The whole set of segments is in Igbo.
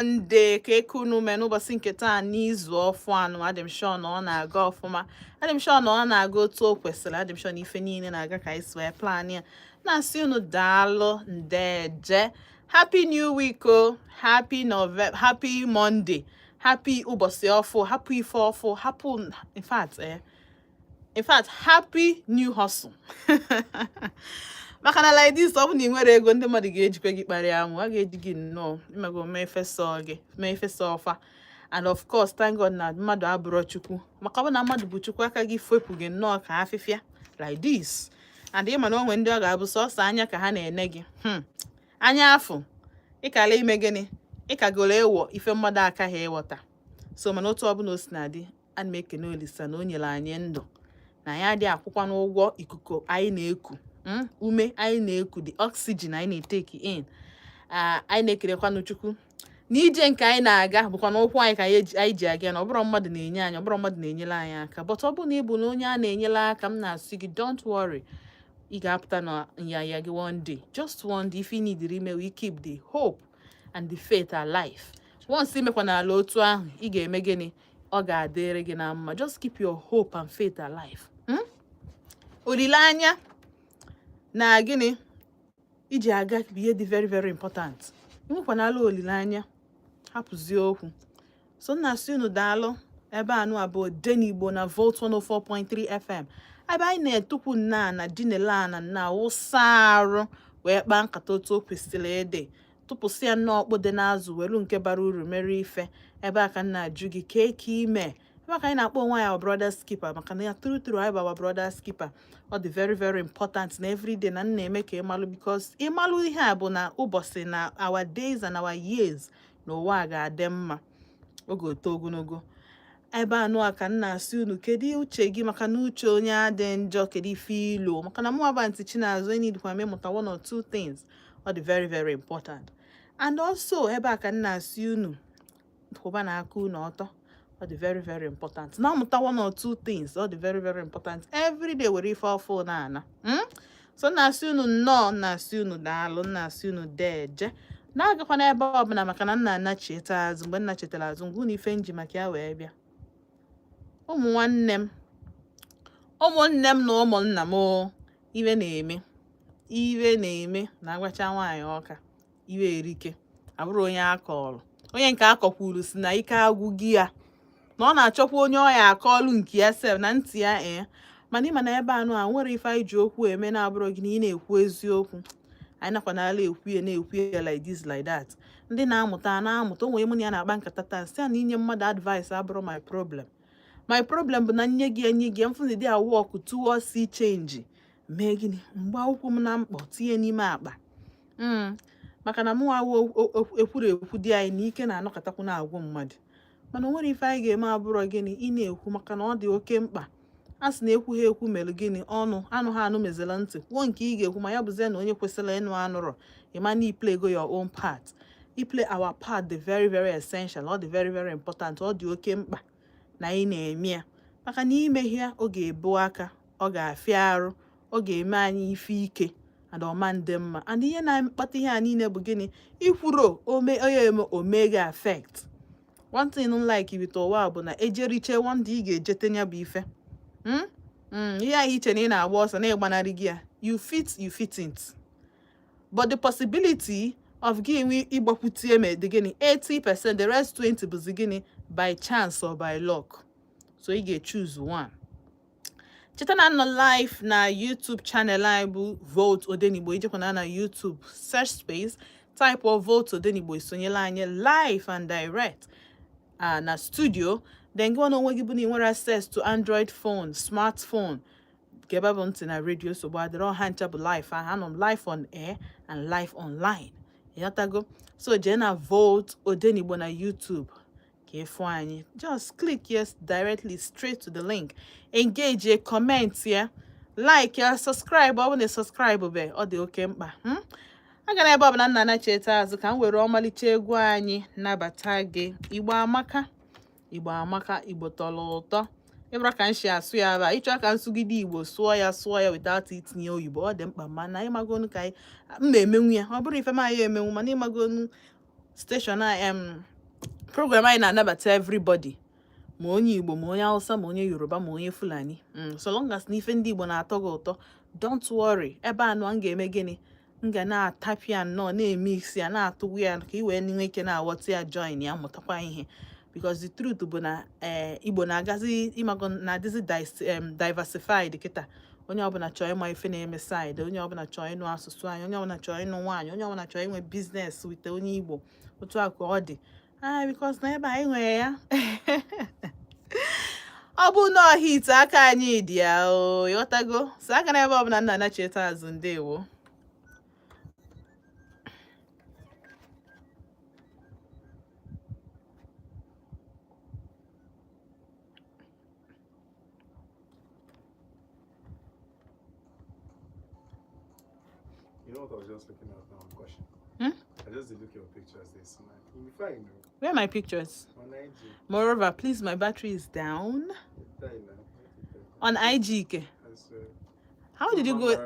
Monday ka ekunu me n'ụbọchị nke taa n'izu ọfụ anụ adị m sure na ọ na-aga ọfụma adị m sure na ọ na-aga otu o kwesịrị adị m sure na ife niile na-aga ka anyị si wee plan ya na-asị unu daalụ ndeje happy new week o happy Monday happy ụbọchị ọfụ happy ife ọfụ happy in fact happy new hustle maka na like this ọ bụ na ị nwere ego ndị mmadụ ga-ejikwa gị kparịa amụ a ga-eji gị nnọọ imego mee efesa ọfa and of course thank God na mmadụ abụrụ chukwu maka ọ bụ na mmadụ bụ chukwu aka gị fepụ gị nnọọ ka afịfịa like this and ịma na onwe ndị ọ ga-abụ sọsọ anya ka ha na-ene gị anya afọ ịkala ime gịnị ịkagolo ịwọ ife mmadụ aka ha ịghọta so mana otu ọbụla o si na-adị ana m ekene Olisa na o nyere anyị ndụ na ya adịghị akwụkwa n'ụgwọ ikuku anyị na-eku ume anyị na-eku the oxygen anyị na-eteki in anyị na-ekerekwa n'Chukwu n'ije nke anyị na-aga bụkwa n'ụkwụ anyị ka anyị ji aga na ọbụrụ mmadụ na-enye anyị ọbụrụ mmadụ na-enyere anyị aka but ọ bụ na ị bụ na onye a na-enyere aka m na-asị gị don't worry ị ga-apụta na nyanya gị one day just one day if you need ime we keep the hope and the faith alive once imekwa n'ala otu ahụ ị ga-eme gịnị ọ ga-adịrị gị na mma just keep your hope and faith alive olileanya na gịnị iji aga bụ ihe dị very very important nwekwanala olileanya hapụzie okwu so na-asị unu daalụ ebe anụ abụọ Odenigbo na Volt 104.3 FM ebe anyị na-etukwu na dinelana na ụsa arụ wee kpaa nkata otu o kwesịrị ede tụpụsịa nnọọ dị n'azụ welu nke bara uru mere ife ebe aka na-ajụ gị ka ime ebe aka anyị na-akpọ onwe ya brother skipper maka na ya tụrụ anyị baba brother skipper ọ dị very very important na everyday na na-eme ka ịmalụ because ịmalụ ihe a bụ na ụbọchị na our days and our years na ụwa ga-adị mma oge oto ogologo ebe anụ a ka m na-asị unu kedu uche gị maka na uche onye adị njọ kedu ife ilo maka na mụnwa ntị Chinazụ enidikwa m ịmụta one or two things ọ dị very very important and also ebe a ka m na-asị unu kwụba na aka unu ọtọ ọ dị very very important na amụta one or two things ọ dị very very important every day were ife ọfụ na-ana so na-asị unu nnọọ na-asị unu daalụ na-asị unu deje na-agakwa n'ebe ọbụla maka na nna anacheta azụ mgbe nna chetara azụ ngwụ na ife nji maka ya wee bịa ụmụnne m na ụmụnna m iwe na-eme na agwacha nwaanyị ọka iwe erike abụrụ onye akọọlụ onye nke akọkwuru si na ike agwụgị ya na ọ na-achọkwa onye ọya akọọlụ nke ya sef na ntị ya mana ịma na ebe anụ a nwere ife anyị ji okwu eme na-abụrụ gị na ị na-ekwu eziokwu anyị nakwa n'ala ekwu ya like this like that ndị na-amụta onwe mụ na ya na-akpa nkata taa sị na inye mmadụ advice abụrụ my problem bụ na enye gị mfụzi dị awọkụ towards change mee gịnị mgbe akwụkwọ m na mkpọ tinye n'ime akpa maka na mụ ekwuru ekwu dị anyị na ike na-anọkọtakwu na-agwụ mmadụ mana o nwere ife anyị ga-eme abụrụ gịnị ị na-ekwu maka na ọ dị oke mkpa a sị na ekwu ha ekwu mere gịnị anụ ha mezela ntị kwuo nke ị ga-ekwu ma ya bụzie na onye kwesịrị ịnụ anụrụ ịma na play go your own part play our part dị very very essential ọ dị very very important ọ dị oke mkpa na ị na-eme ya maka na ime ya ọ ga-ebu aka ọ ga-afịa arụ ọ ga-eme anyị ife ike and ọma ndị mma and ihe na-akpata ihe a niile bụ gịnị ikwuro ome ga affect one thing like with ụwa bụ na ejeriche one day ị ga-ejete nya bụ ife ihe ahụ iche na ị na-agba ọsọ na-egbanarị gị ya you fit it but the possibility of gị ịgbakwutie dị gịnị 80% the rest 20 bụzi gịnị by chance or by luck so ị ga-choose one. Cheta na nọ live na YouTube channel anyị bụ Volt Odenigbo ijekwana na YouTube search space type of Volt Odenigbo isonyela anyị live and direct na studio then gị onwe gị bụ na ị nwere access to Android phone smartphone gebe bụ ntị na radio so gbadoro ha ncha bụ live anọ m live on air and live online ịghọtago so jee na Volt Odenigbo na YouTube ka ịfụ anyị just click yes directly straight to the link engage comment ya like ya subscribe ọ bụ na subscribe be ọ dị oke mkpa aga na ebe ọ bụ na nna anacheta azụ ka m were ọmalịcha egwu anyị nabata gị Igbo amaka Igbo tọrọ ụtọ ịbụra ka m si asụ ya aba ịchọ ka nsụgide Igbo sụọ ya without itinye oyibo ọ dị mkpa mana ịmagonu ka m na-emenwu ya ọ bụrụ ife m anyị emenwu mana ịmagonu station program anyị na-anabata everybody, ma onye Igbo, ma onye Hausa, ma onye Yoruba, ma onye Fulani. So long as n'ife ndị Igbo na-atọ gị ụtọ, don't worry. Ebe anọ m ga-eme gịnị? M ga na-atapị ya nnọọ, na-emix ya, na-atụgwu ya ka i wee nwee ike na-aghọta ya, join ya, mụtakwa ihe. Because the truth bụ na Igbo na-agazi ịmago na-adịzi diversified kịta. Onye ọbụla chọọ ịma ife na-eme side, onye ọbụla chọọ ịnụ asụsụ anyị, onye ọbụla chọọ ịnụ nwaanyị, onye ọbụla chọọ inwe business with onye Igbo. Otu a ka ọ dị. Because na ebe anyị nwere ya. Ọ bụ na hit aka anyị dị ya o, ịghọtago? So aka na ebe ọbụla nna anacheta azụ, ndewo. You know what I was just looking at now? Question. I just did look at your pictures. They smile. You'll be fine. Where are my pictures? On IG. Moreover, please, my battery is down. On IG. Ke? How did you go?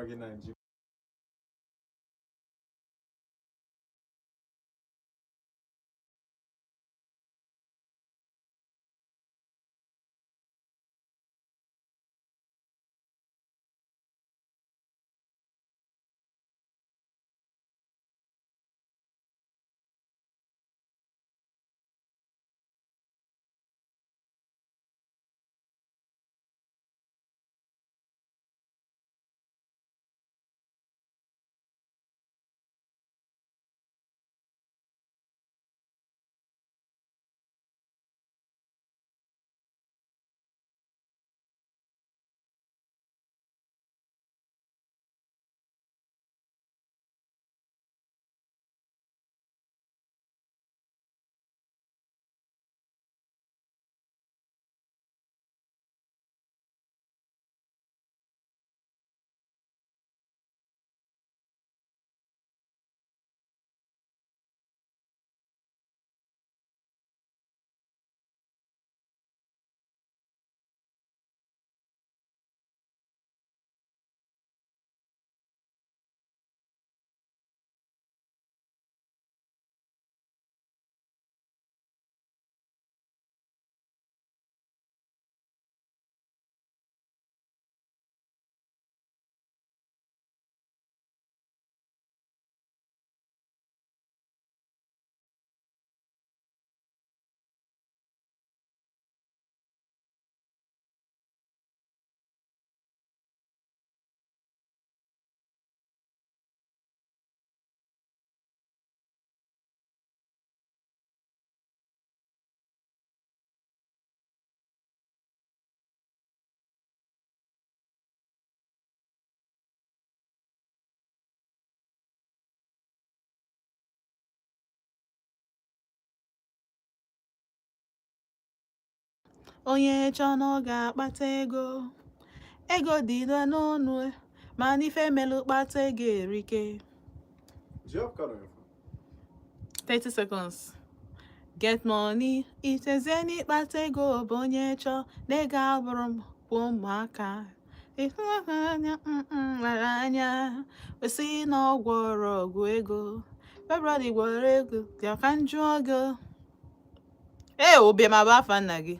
Onye chọọ na ọ ga-akpata ego, ego dị n'ọnụ, ma n'ife melu kpata ego erike. Do you have card on your phone? 30 seconds. Get money, iteze n'ịkpata ego bụ onye chọọ na ego abụrụ m kwa ụmụaka. Ịhụnanya nwere anya, kwesị na ọ gwọrọ ọgwụ ego. February gwọrọ ego, bịa ka m jụọ gị. Obi ma bụ afa nna gị.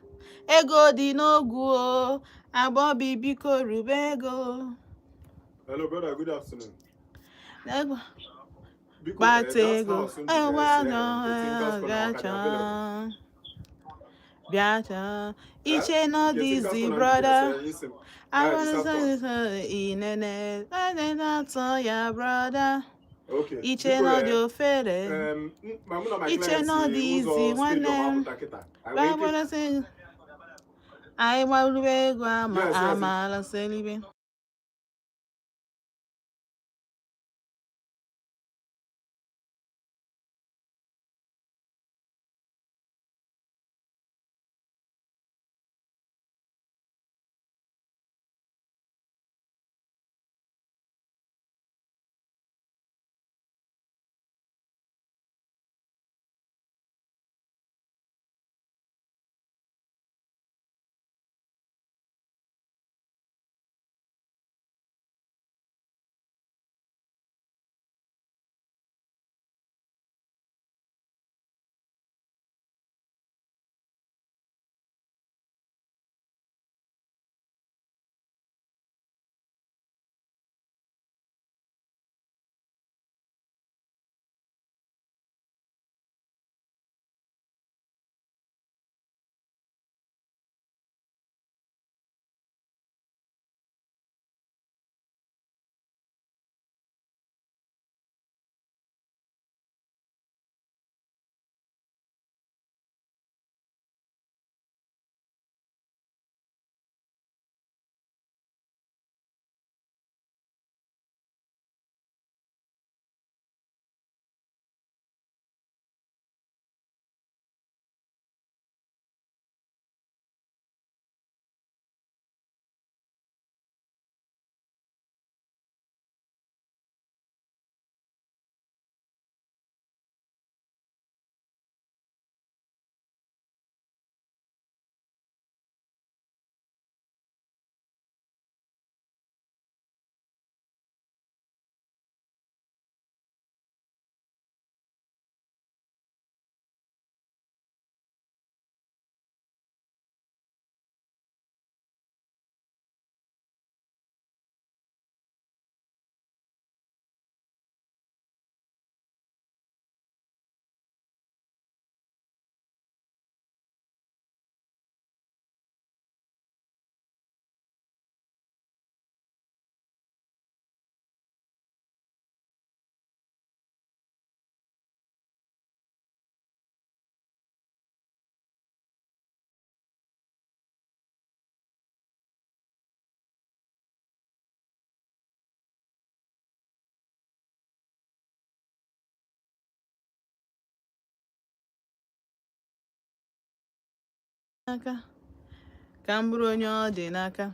Ego dị n'ogwu o, agbọbi biko rube ego. Hello, brother. Good afternoon. Ego. Kpata ego. Bịacha. Iche no dizzy brother. I wanna say inene. Atọ ya brother. Okay. Iche no dị ofere. Iche no dizzy nwanne. I want to go amala selibe. n'aka ka m bụrụ onye ọ dị n'aka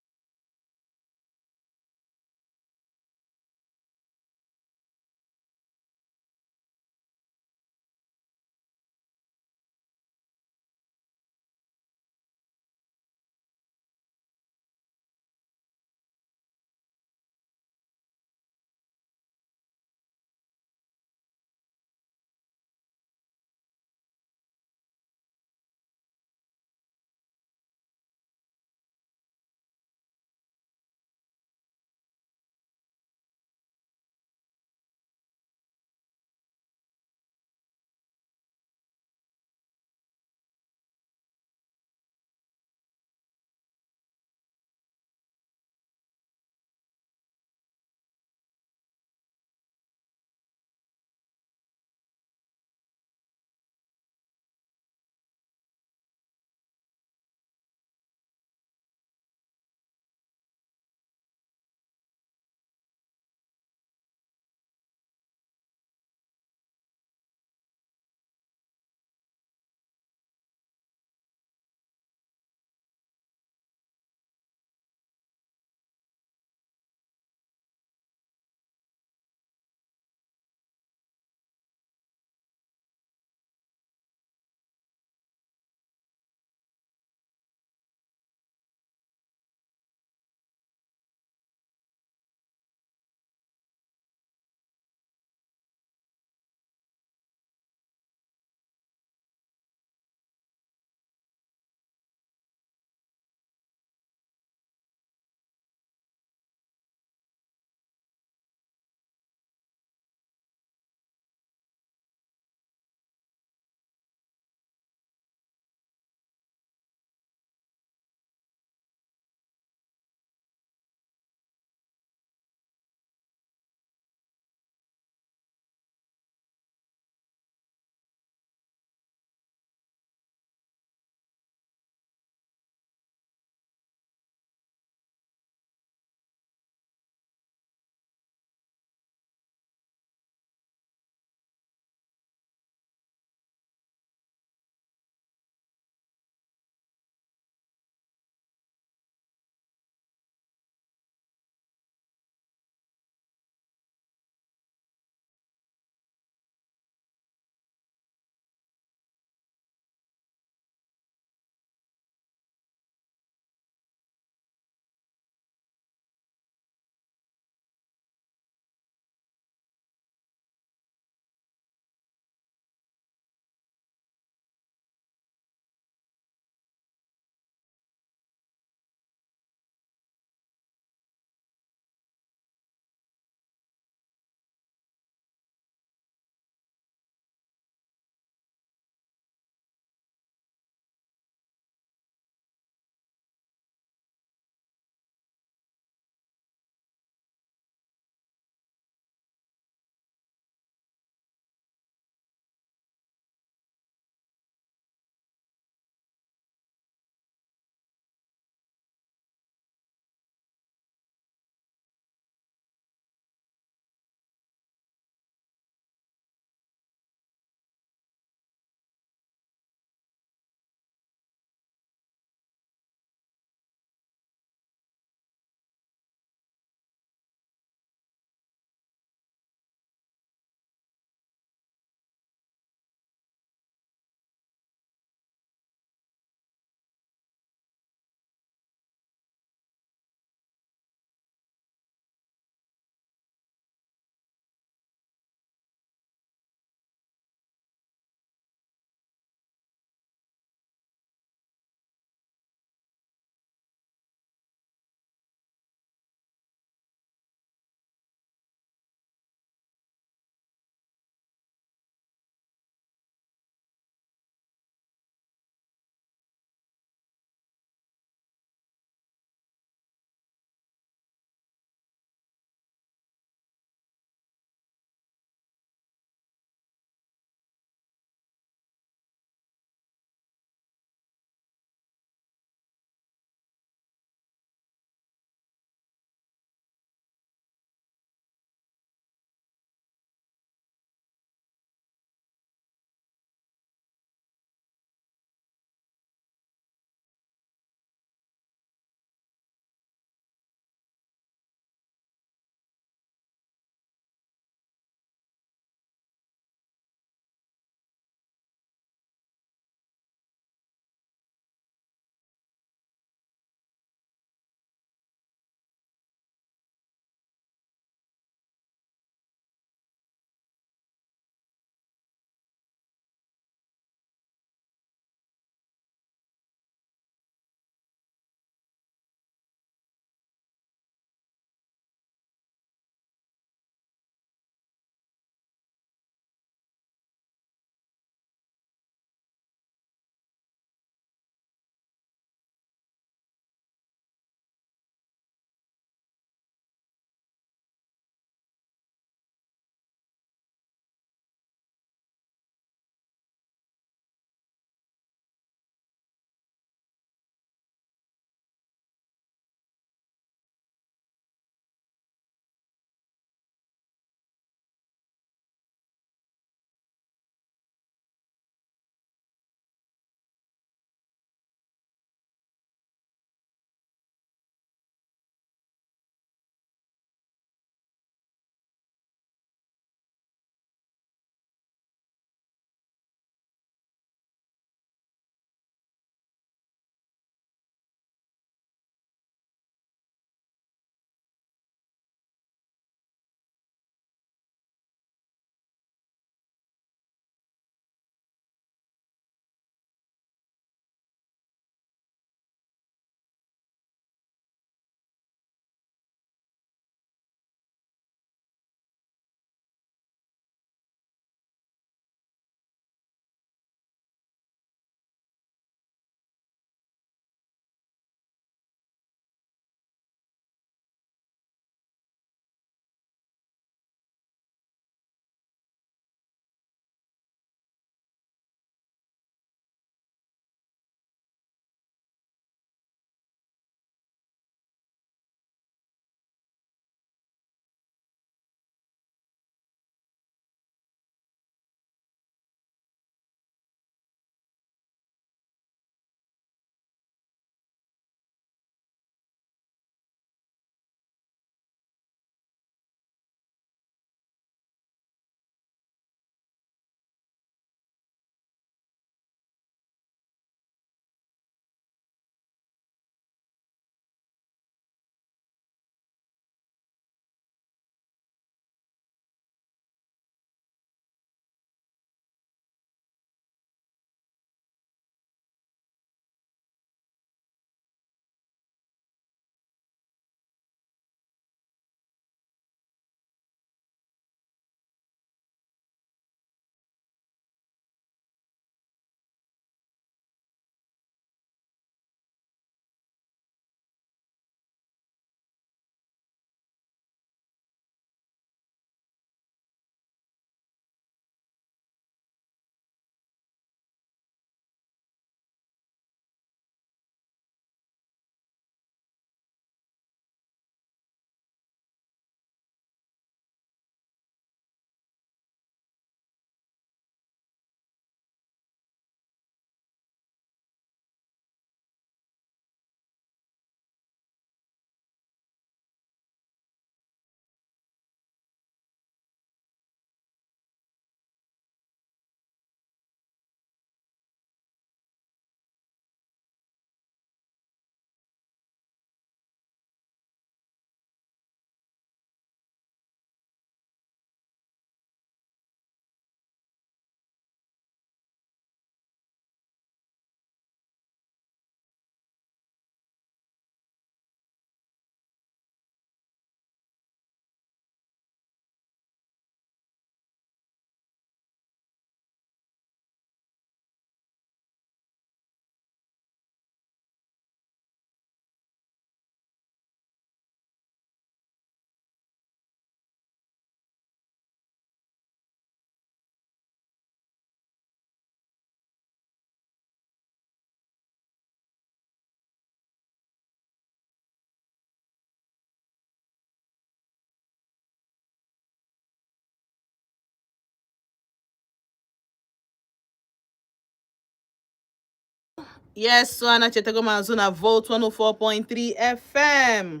Yes, so anachetego maazụ na Volt 104.3 FM.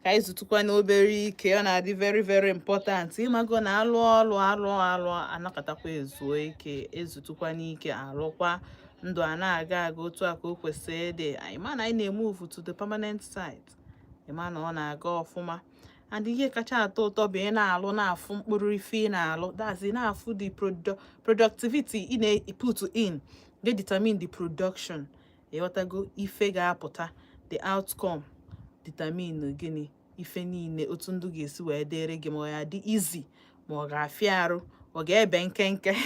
Ka izutukwa na obere ike, ọ na-adị very very important. Ịmago na alụ anakatakwa ezuo ike, ezutukwa n'ike alụkwa ndụ a na-aga aga otu a ka o kwesịrị ịdị. Anyị ma na anyị na-emove to the permanent site. Ịma na ọ na-aga ọfụma. And ihe kacha atọ ụtọ bụ ị na-alụ na-afụ mkpụrụ ife ị na-alụ. That's it, na-afụ the productivity ị na-put in. They determine the production. Ịghọtago ife ga-apụta, the outcome determine gịnị ife niile otu ndụ ga-esi wee dịrị gị, ma ọ ya dị easy ma ọ ga-afịa arụ, ọ ga-ebe nkenke.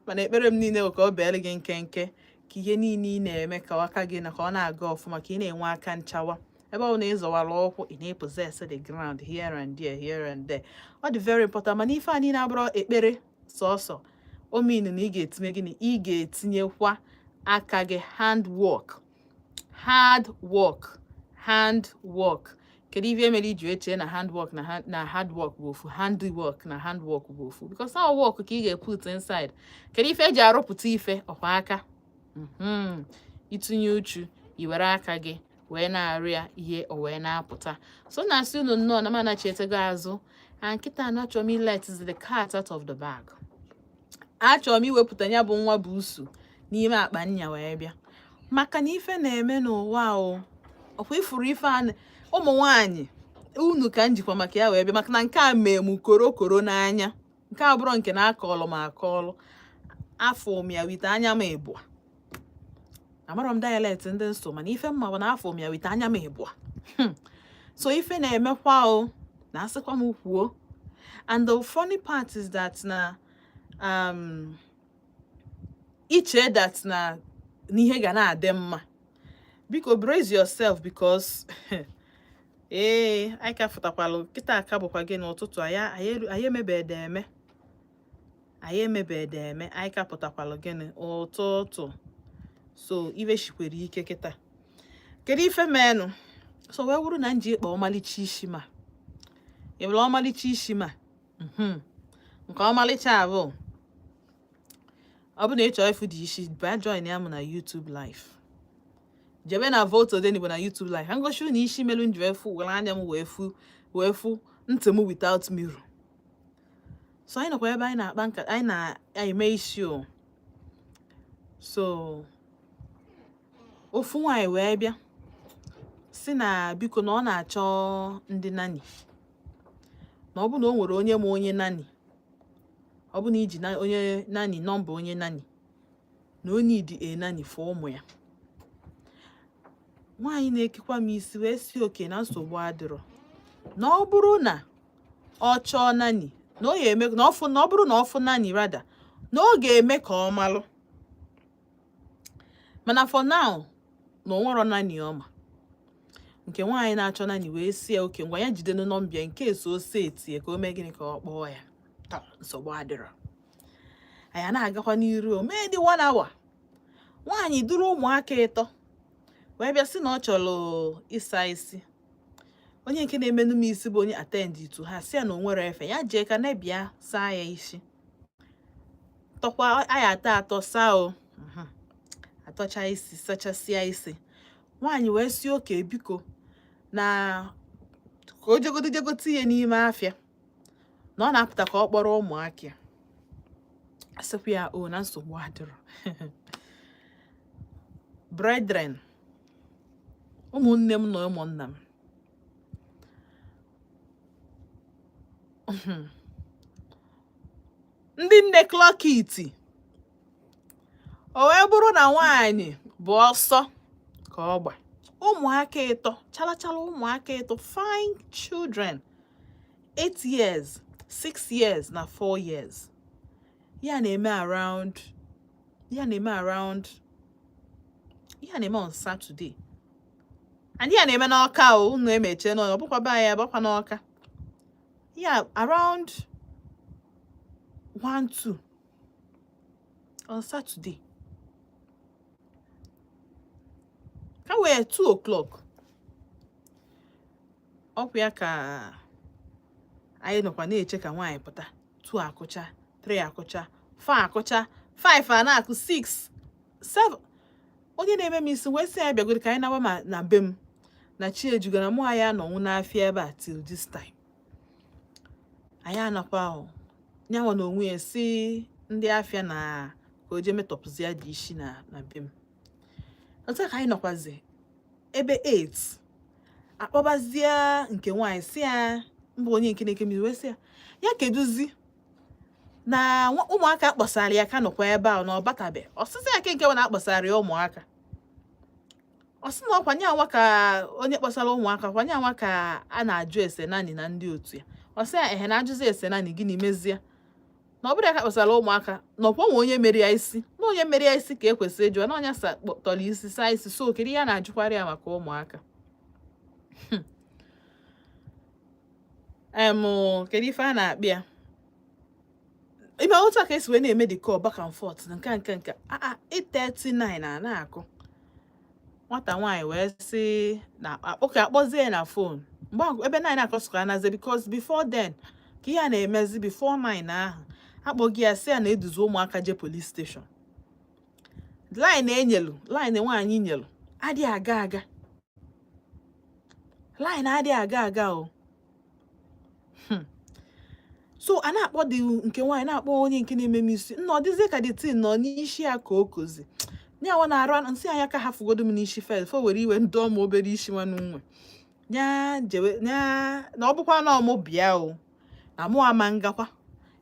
Mana ekpere m niile ka ọ beere gị nkenke, ka ihe niile ị na-eme ka aka gị na ka ọ na-aga ọfụma, ka ị na-enwe aka nchawa. Ebe ọ na-ezọwara ọkwụ, ị na-possess the ground here and there. Ọ dị very important. Mana ife a niile abụrụ ekpere sọsọ. O mean na ị ga-etinye gịnị? Ị ga-etinyekwa aka gị, hard work. Kedu ife mere iji eche na hard work bụ ofu, handiwork na handwork bụ ofu? Because our work ka ị ga-put inside. Kedu ife eji arụpụta ife? Ọkwa aka. Itinye uchu, iwere aka gị wee na-arụ ya ihe o wee na-apụta. So na-asị unu nnọọ na mana chetego azụ, and nkịta achọrọ m let the cat out of the bag. Achọrọ m iwepụta ya bụ nwa bụ usu n'ime akpa nya wee bịa, maka na ife na-eme n'ụwa o. Ọkwa ifuru ife ụmụ nwaanyị unu ka njikwa maka ya wee bịa, maka na nke a mee m korokoro n'anya. Nke a bụrụ nke na-akọlụ m akọlụ, afọ m ya wite anya m ịbụa. Amarọ m dialect ndị nso, mana ife mma bụ na afọ m ya wite anya m ịbụa. So ife na-emekwa o, na asịkwa m kwuo. And the funny part is that na iche that na n'ihe ga na-adị mma. Biko brace yourself, because anyị ka fụtakwalụ kịta aka bụkwa gị n'ụtụtụ, anyị emebede eme anyị ka pụtakwalụ gịnị ụtụtụ. So ife shikwere ike kịta. Kedu ife menụ? So wee wuru na nji ịkpa ọmalịcha isi ma. Ịbụla ọmalịcha isi ma. Nke ọmalịcha abụ. Ọ bụ na ị chọrọ ifu dị isi, bịa join ya m na YouTube live. Jebe na Volt Odenigbo na YouTube live. Ha ngosi na isi melu nji efu were anya m wee fu ntị m without mirror. So anyị nọkwa ebe anyị na-akpa nka, anyị na-eme isi o. So ofu nwaanyị wee bịa si na biko na ọ na-achọ ndị nani, na ọ bụ na o nwere onye ma onye nani, ọ bụ na iji onye nani nọmba onye nani, na o need a nani for ụmụ ya. Nwaanyị na-ekekwa m isi wee si oke na nsogbu adịrọ, na ọ bụrụ na ọ chọọ nani, na ọ ga-eme na ọ bụrụ na ọ fụ nani rada, na ọ ga-eme ka ọ malụ. Mana for now na o nwere nani ọma. Nke nwaanyị na-achọ nani wee si ya oke ngwa ya jide nọmba nke so etie ka o mee gịnị ka ọ kpọọ ya. Nsogbu adịrọ. Anyị na-agakwa n'iru o mee dị 1 hour. Nwaanyị duru ụmụaka 3 wee bịa sị na ọ chọrọ ịsa isi. Onye nke na-emenụ m isi bụ onye attend to ha, si ya na o nwere efe ya jee ka na-ebịa saa ya isi. Tọkwa anyị atọ saa o. Atọcha isi, sachasịa isi. Nwaanyị wee si oke biko na ka o jegote ihe n'ime afịa, na ọ na-apụta ka ọ kpọrọ ụmụaka. Asịkwa ya o na nsogbu adịrọ. Brethren, ụmụnne m na ụmụnna m, ndị nne clock it. O wee bụrụ na nwaanyị bụ ọsọ ka ọ gba. Ụmụaka 3, chalachala ụmụaka 3, fine children, 8 years, 6 years na 4 years. Ya na-eme on Saturday. And ya na-eme n'Ọka o, unu emeche no, ọ bụkwa ba ya bakwa n'Ọka. Ya around 1-2 on Saturday. Ka wee 2 o'clock. Ọkwa ya ka anyị nọkwa na-eche ka nwaanyị pụta. 2 akụcha, 3 akụcha, 4 akụcha, 5 a na-akụ, 6, 7. onye na-eme m isi wee sị ya bịagoro ka anyị nawa ma na be m na chi ejugo na mụ anyị anọnwụ n'afịa ebe a till this time. Anyị anakwa ahụ nyanwa na onwe ya si ndị afịa na ka o jee metọpụzi ya dị isi na be m. Otu ka anyị nọkwazi ebe 8 akpọbazie nke nwaanyị si ya mbụ onye nke na-eke mmiri wee sị ya keduzi na ụmụaka akpọsara ya ka nọkwa ebe ahụ na ọ batabe. Ọsịsị ya nke na akpọsara ya ụmụaka. Ọsị na ọkwanye anwa ka onye kpọsara ụmụaka kwanye anwa ka a na-ajụ ese naanị na ndị otu ya. Ọsị ya ehe na-ajụzi ese naanị gịnị mezie na ọ bụrụ ya ka kpọsara ụmụaka nọkwa nwe onye mere ya isi na onye mere ya isi ka ekwesịrị ịjụ na onye tọrọ isi saa isi so kedu ya na-ajụkwara ya maka ụmụaka. Kedu ife a na-akpị ya ime otu a ka esi wee na-eme the call back and forth na nke 8:39 na na-akụ. Nwata nwaanyị wee sị na oke akpọzie na phone mgbe ebe 9 akọsụka anaze because before then ka ihe a na-emezi before 9 ahụ akpọghị ya sị ya na eduzi ụmụaka je police station. Line nwaanyị nyelu adịghị aga line adịghị aga o. So a na-akpọ dị nke nwaanyị na-akpọ onye nke na-eme m isi nna ọ dịzie ka dị tin nọ n'isi ya ka o kozi nyawa na-arụ nsị anya ka ha fugodo m n'isi fel fo were iwe ndị ọma obere isi nwanne nwe na ọ bụkwa na ọmụ bịa o na mụ ama ngakwa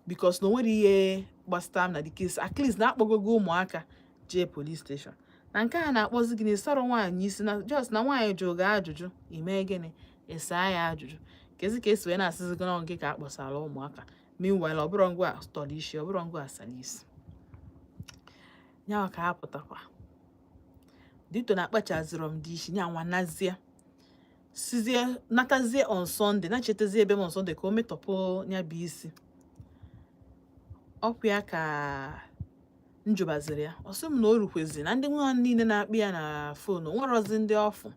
because na o nwere ihe gbasara m na the case at least na-akpọgogo ụmụaka jee police station. Na nke a na-akpọzi gịnị sọrọ nwaanyị isi na just na nwaanyị jụrụ gị ajụjụ ime gịnị ịsa ya ajụjụ kezi ka esi wee na-asịzi gị n'oge ka akpọsara ụmụaka meanwhile ọ bụrụ ngwa tọrọ isi ọ bụrụ ngwa asara isi nyawa ka ha pụtakwa dito na akpachaziri m dị isi nyanwa nazie sizie natazie on Sunday na chetazie ebe m on Sunday ka o metọpụ nya bụ isi ọkwa ya ka njụbaziri ya ọsị m na o rukwezi na ndị nwa niile na-akpị ya na fon nwerozi ndị ọfụ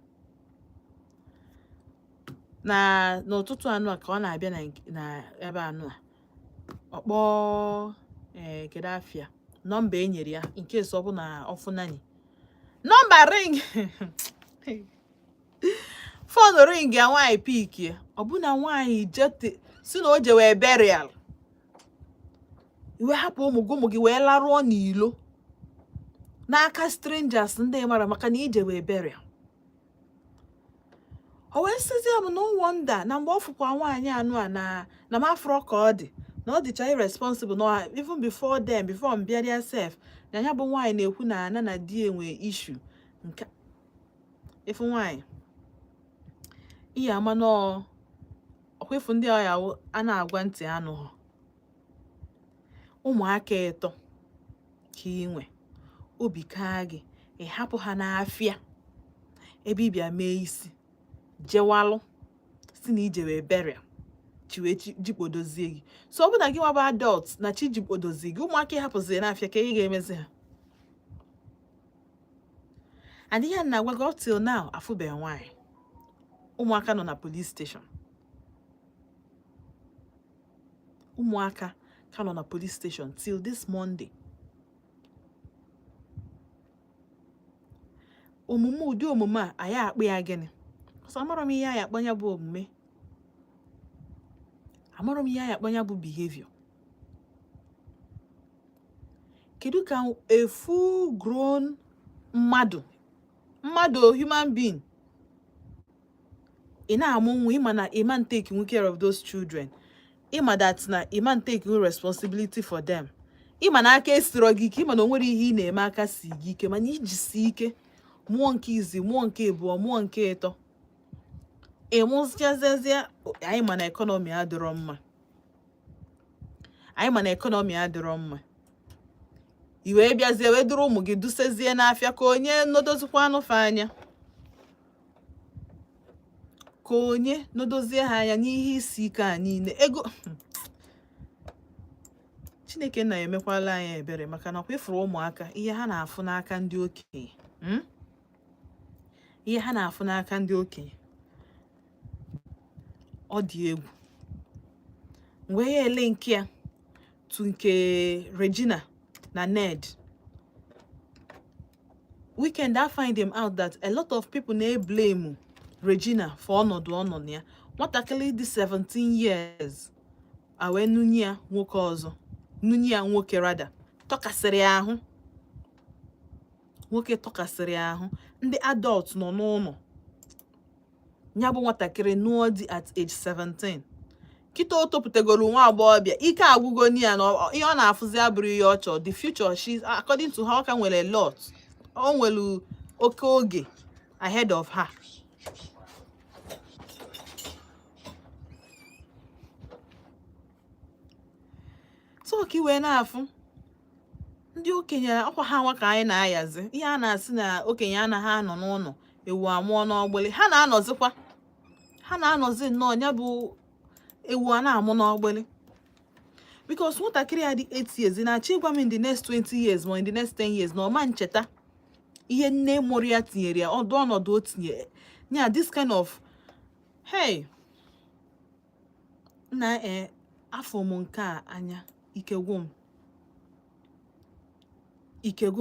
na n'ụtụtụ anụ a ka ọ na-abịa na ebe anụ a ọkpọ kedu afịa nọmba e nyere ya nke ọ bụ na ọfụnani nọmba ring fon ring ya nwaanyị pik ya ọ bụ na nwaanyị jete si na o je wee burial iwe hapụ ụmụ gị wee laruo n'ilo n'aka strangers ndị mara maka na ije wee burial. O wee sizie m no wonder na mgbe ọ fụkwa nwaanyị anụ a na m afro ka ọ dị na ọ dịcha irresponsible na even before them before m bịa sef na ya bụ nwaanyị na-ekwu na ana na di enwe issue nke ifu nwaanyị ihe ama na ọkwefu ndị ọya a na-agwa ntị anụ ha ụmụaka ịtọ ka inwe obi kaa gị ịhapụ ha n'afịa ebe ịbịa mee isi jewalụ si na ije wee burial chi wee jikpodozie gị so ọ bụ na gị nwaba adult na chi jikpodozie gị ụmụaka ịhapụzie n'afịa ka ị ga-emezi ha and ihe na-agwa gị up till now afụbeghị nwaanyị ụmụaka nọ na police station ụmụaka ka nọ na police station till this Monday. Ụdị omume a anyị akpụ ya gịnị ọsọ amarọ m ihe anyị akpọnya bụ omume amarọ m ihe anyị akpọnya bụ behavior. Kedu ka a full grown mmadụ human being ị na-amụ nwa ịma na iman take care of those children ịma that na iman take responsibility for them ịma na aka esiro gị ike ịma na o nwere ihe ị na-eme aka si gị ike mana ijisi ike mmụọ nke izi mmụọ nke abụọ mmụọ nke ịtọ ịmụziazie anyị ma na ekọnọmi adịrọ mma i wee bịazie wee duru ụmụ gị dusezie n'afịa ka onye nodozikwa anụfe anya ka onye nodozie ha anya n'ihe isi ike a niile ego Chineke na-emekwala anyị ebere maka na kwa ifuru ụmụaka ihe ha na-afụ n'aka ndị okenye ọ dị egwu wee ya ele nke ya tu nke Regina na Ned weekend I find him out that a lot of people na blame Regina for ọnọdụ ya. Nwatakịrị dị 17 years awe nunya nwoke ọzọ, nunya nwoke rada tọkasịrị ahụ, nwoke tọkasịrị ahụ. Ndị adult nọ n'ụlọ, nya bụ nwatakịrị nụọ di at age 17. Kịta o topụtagoro nwa agbọghọbịa, ike agwụgo ya na ihe ọ na-afụzi abụrụ ihe ọ chọrọ. The future, she according to her, ọ ka nwere a lot, o nwere oke oge ahead of her. So ka iwe na-afụ ndị okenye ọkwa ha nwa ka anyị na-ayazi ihe a na-asị na okenye anaghị anọ n'ụlọ ewu amụọ n'ọgbụlị. Ha na-anọzikwa, ha na-anọzi nnọọ, ya bụ ewu a na-amụ n'ọgbụlị. Because nwatakịrị ya dị 8 years na-achọ ịgwa m in the next 20 years ma in the next 10 years na ọma ncheta ihe nne mụrụ ya tinyere ya ọnọdụ o tinyere ya. This kind of hey na afọ m nke a anya ikegwu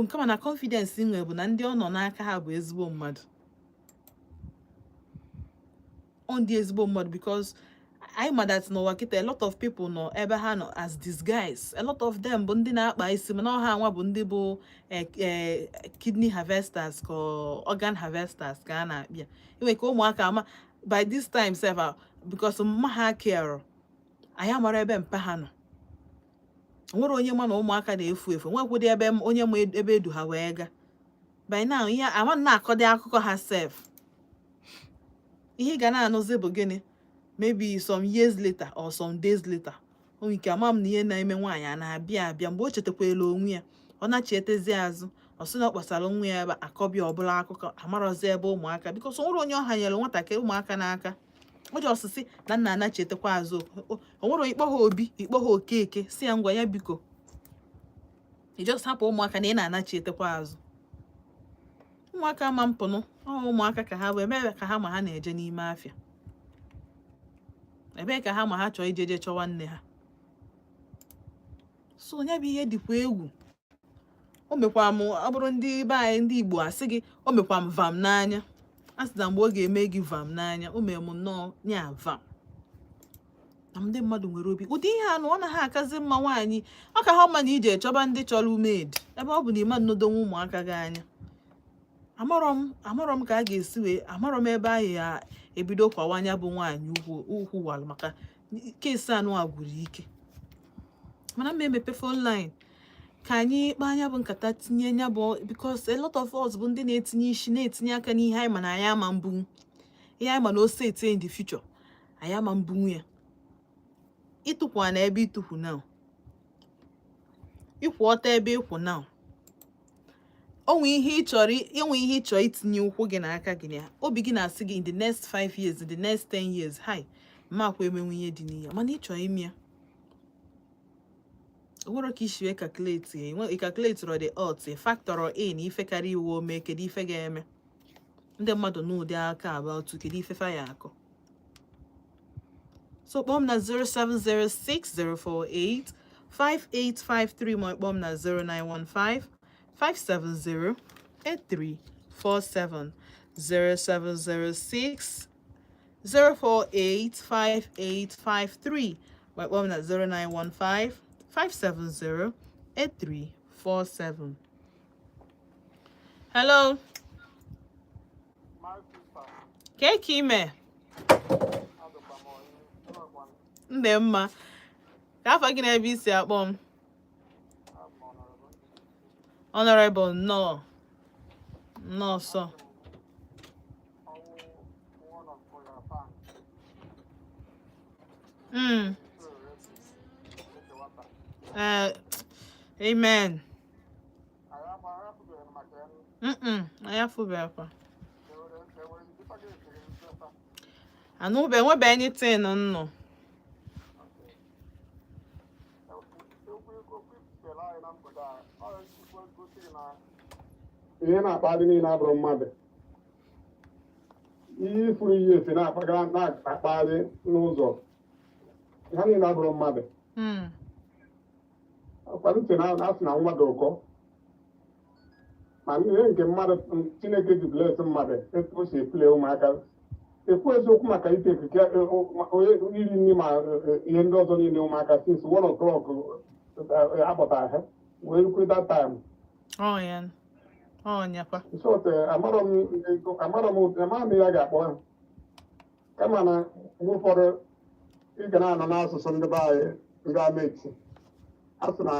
m kama na confidence nwe bụ na ndị ọ nọ n'aka ha bụ ezigbo mmadụ. Ọ ndị ezigbo mmadụ because I ma that n'ụwa kịta a lot of people nọ ebe ha nọ as disguise. A lot of them bụ ndị na-akpa isi mana ha nwa bụ ndị bụ kidney harvesters ka organ harvesters ka a na-akpịa. Enwe ka ụmụaka ama by this time sef because mma ha care anyị amara ebe mpa ha nọ. Nwere onye ma na ụmụaka na-efu efu, nwekwụdị ebe onye ma ebe edu ha wee ga. By now ihe ama na-akọdị akụkọ ha sef. Ihe ga na-anụzi bụ gịnị? Maybe some years later or some days later, onwe ike ama m na ihe na-eme nwaanyị a na-abịa abịa mgbe o chetakwala onwe ya, ọ na-chetezi azụ, ọ sị na ọ kpasara onwe ya ebe akọbịa ọbụla akụkọ amarozi ebe ụmụaka because o nwere onye ọ hanyere nwatakịrị ụmụaka n'aka. O ji ọsịsị na nna anachetekwa azụ. O nwere onye ikpọ ha Obi, ikpọ ha Okeke, si ya ngwa ya biko ị just hapụ ụmụaka na ị na-anachetekwa azụ. Ụmụaka ma mpụnụ ụmụaka ka ha wee mee ka ha ma ha na-eje n'ime afịa, ebe ka ha ma ha chọọ ijeje chọwa nne ha. So onye bụ ihe dịkwa egwu. O mekwa m ọ bụrụ ndị be anyị ndị Igbo asị gị o mekwa m vam n'anya. A sị na mgbe ọ ga-eme gị vam n'anya o mere m nnọọ nya vam. Na ndị mmadụ nwere obi ụdị ihe anụ ọ naghị akazi mma nwaanyị. Ọ ka ha mma na ije chọba ndị chọrọ umeed ebe ọ bụ na ịma nnodonwe ụmụaka gị anya. Amarọ m ka a ga-esi wee amarọ m ebe anyị ya ebido kwawanya bụ nwaanyị ukwu walụ maka kesi anụ a gwụrụ ike. Mana m emepe phone line ka anyị kpaa anya bụ nkata tinye nya bụ because a lot of us bụ ndị na-etinye isi na-etinye aka n'ihe anyị ma na anyị ama mbunwu. Ihe anyị ma na ose ete in the future anyị ama mbunwu ya. Ịtụkwa na ebe ịtụkwu now, ịkwụ ọtọ ebe ịkwụ now. Onwe ihe ị chọrọ itinye ụkwụ gị n'aka gị ya, obi gị na-asị gị in the next 5 years, in the next 10 years, hi makwa emenwe ihe dị n'ihe mana ị chọrọ ime ya. O nwere ka isi wee calculate ya, ị calculate the odds, factor in ife karịa iwu ome kedu ife ga-eme. Ndị mmadụ n'ụdị aka about kedu ife fa ya akọ. So kpọọ m na 07060485853 ma kpọọ m na 0915-570-8347 07060485853 ma kpọọ m na 0915-570-8347. Hello. Keke ime. Ndị mma. Ka afọ gị na ebe isi akpọ m? Honorable no. No, so. Amen. I have to be up. I know be what be anything no. Ihe na-akpadị niile abụrụ mmadụ. Ihe ifuru ihe esi na-akpaga na-akpadị n'ụzọ. Ha niile abụrụ mmadụ. Akwado ntị na asị na nwa dị ụkọ. ma ihe nke mmadụ Chineke ji bless mmadụ etu o si epule ụmụaka ekwu eziokwu maka ite ekike iri nri ma ihe ndị ọzọ niile ụmụaka since 1 o'clock apụtara ha wee rukwe that time. Oh yeah. Oh nyakwa. Short amara m ya ga-akpọ ha kama na mgbe ụfọdụ ị ga na-anọ n'asụsụ ndị be anyị ndị amaeti a sị na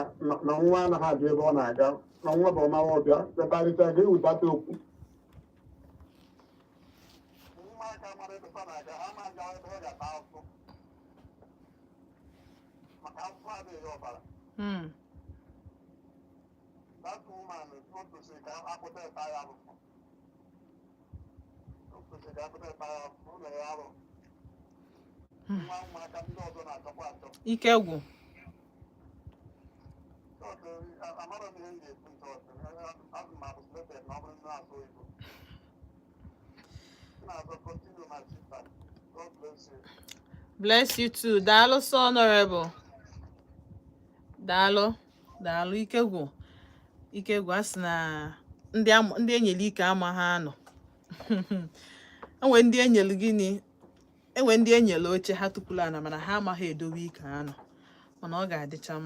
nwa anaghị adị ebe ọ na-aga na nwa bụ ọmawa ọbịa kpetarịta ga-ewetata okwu ụmụaka mara ebe ọ na-aga ha ma aga ebe ọ ga-ata afụ maka afọ adịghị ọbara that woman kwesịrị ka akpụta ịta ya bụ kwesịrị ka akpụta ịta ya bụ ụlọ ya arụ nwa ụmụaka ndị ọzọ na-achọkwa achọ ike gwụ amara m ihe m ga-ekwu nke ọzọ azụ m abụsleted na ọ bụrụ na-asụ Igbo na-azọ continue my sister. God bless you. Bless you too. Daalụ so honorable. Daalụ ike gwụ asị na ndị enyere ike ama ha anọ enwe ndị enyere gịnị enwe ndị enyere oche ha tụpụrụ ana mana ha amaghị edowe ike anọ mana ọ ga-adịcha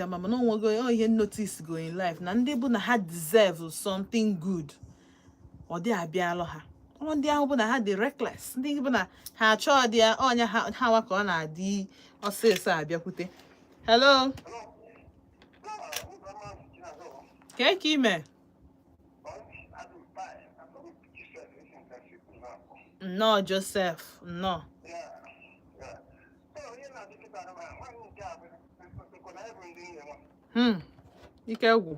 mma mana onwego ihe notice go in life na ndị bụ na ha deserve something good ọ dị abịalụ ha ndị ahụ bụ na ha dị reckless ndị bụ na ha achọọ dị ya ọnya ha nwa ka ọ na-adị ọsịsọ abịakwute. Hello. Ka ime? Nnọọ Joseph, nnọọ. Ike gwụ.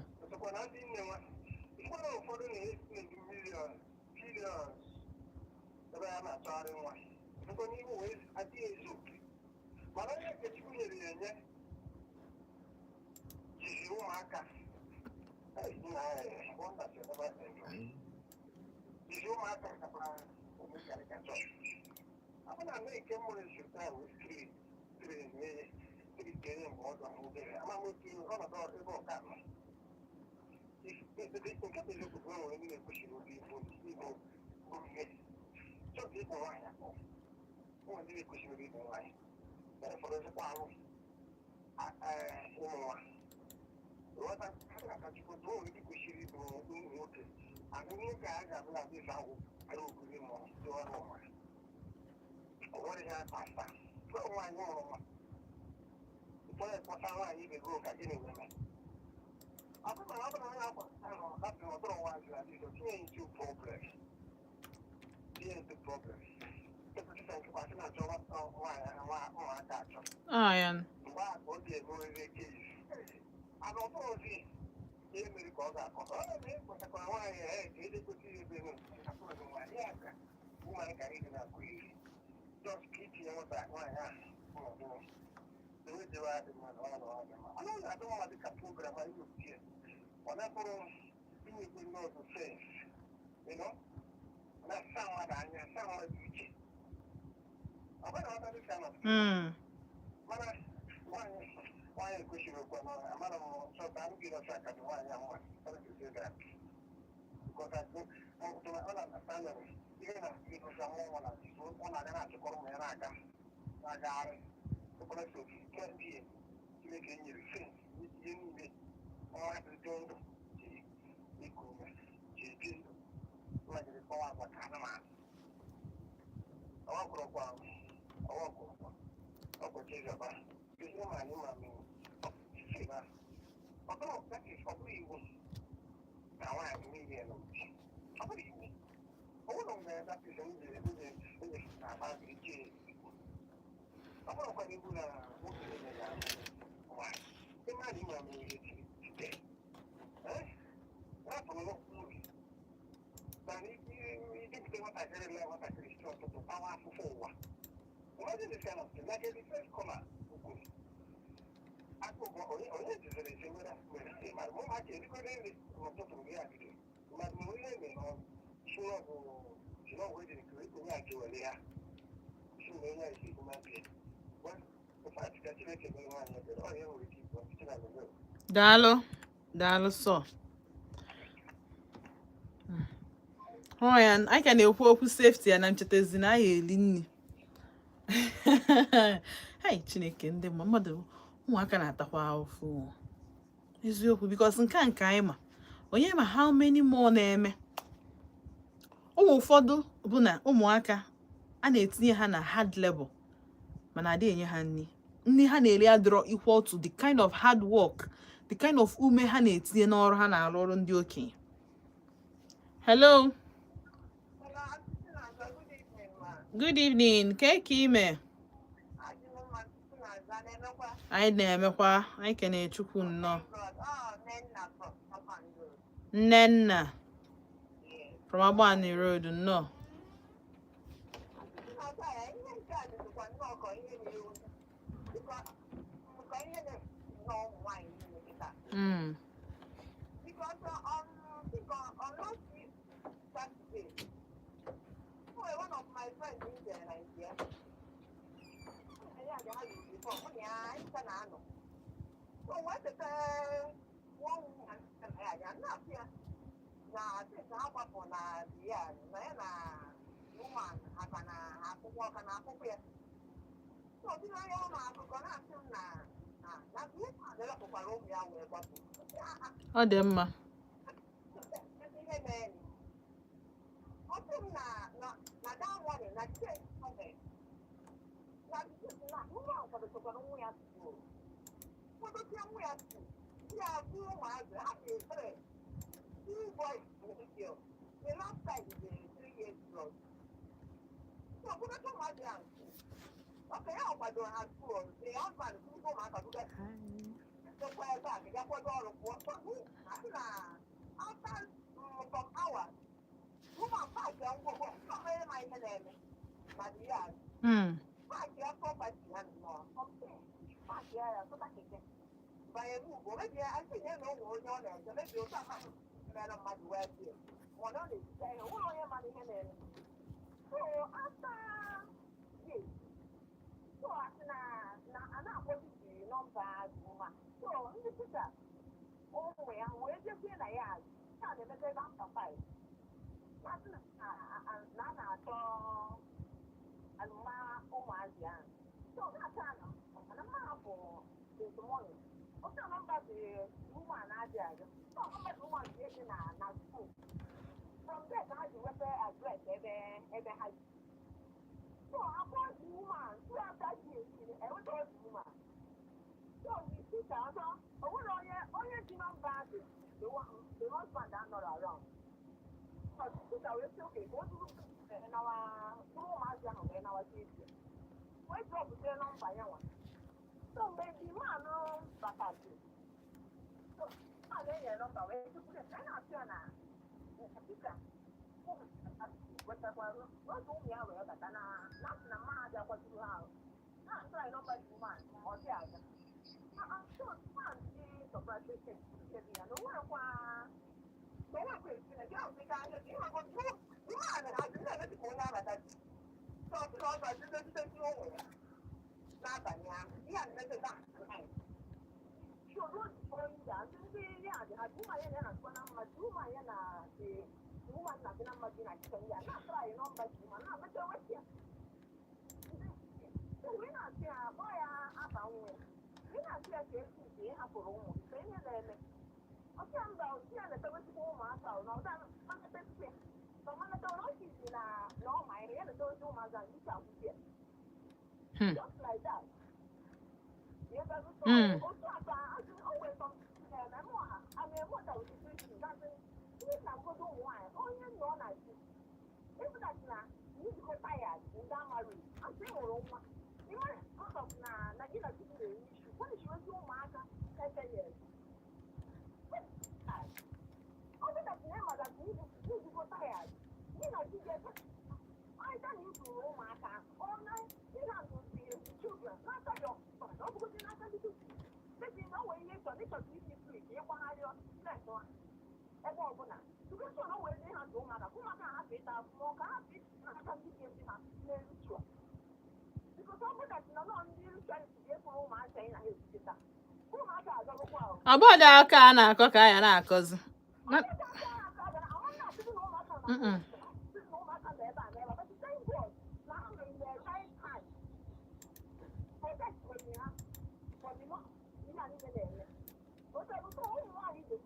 Daalụ so Oh yeah, I can ekwu safety and I'm chetezi na ya eli nni. Hey, Chineke ndị mmadụ ụmụaka na-atakwa ahụhụ. Eziokwu because nke anyị ma onye ma how many more na-eme. Ụmụ ụfọdụ bụ na ụmụaka a na-etinye ha na hard level mana adị enye ha nni ha na-eri adịrọ equal to the kind of hard work, the kind of ume ha na-etinye n'ọrụ ha na-arụ ọrụ ndị okenye. Hello. Good evening. Ka ime? Anyị na-emekwa, anyị kene Chukwu nnọọ. Nnenna. From Agbani Road, nnọọ. One of my friends in Nigeria. So what the one I'm not here. Now, this is how on the woman have an apple walk and apple here. So, do I own a coconut now? Not yet, I love Ọ dị mma. Okay, I don't have school. The husband who go back to that. So where back? You got all of what? After some hours, woman back there go somewhere my name. But yeah. Back there property and more. Back there, so back again. By a move, maybe I think you know what you're there. So maybe you'll come out. Man, I'm not well here. One only say, who are your money in? So after this. So I'm not going to be bad woman. So this is that. Oh, we're just in a yard. Can't even say I'm a fight. Nothing. Nana saw and ma Omazian. So that's an amount for this morning. Also, number the woman I did. So how much woman getting a school? From that, I do address every high. So I was woman, who are that year, I was a woman. So we sit down, I will only not bad, the husband are not around. But sit down, it's okay, go to our 2 months and our teacher. Why drop the on by one? So maybe man, no, but I do. So I lay a number way to put it, and I turn out. What I was not only aware that not in a mother what you have. Not try nobody woman or the other. I'm sure man is a practitioner. I don't want to. So I'm going to go because you have a good man and I didn't go out at that. So because I didn't go away. Not that yeah, that's that. So good for you that. Yeah, I do my end and I do my end. Woman na kina majina kenya na try number juma na mete wetia so we na tia boya aba nwe we na tia ke ti hapuru mu penye lele o tia mba o tia na tawe ti ko ma ta no da ma te ti so ma na to no ti na no ma ere na to ti ma za ni ta ku tia just like that yeah but so o tia ta I always some na mo I mean what I was thinking that I'm going to wine. Oh, you know, I see. If that's not, you go tired, you don't marry. I'm saying, oh, you might out of now, you know, to do the issue. What is your matter? 10 years. Oh, that's never that you go tired. You know, you get I don't need to roll my car all night. You have to see your children, not that your son. Don't go to nothing to do. But you know, when you're going to be free, you want to have your next one. Because you know where they have to matter. Who can have it as more happy? I can give you a little. Because someone that's not on you trying to get home and saying, I hate it. Who matters? About aka na-akọ ka ya na-akọzi.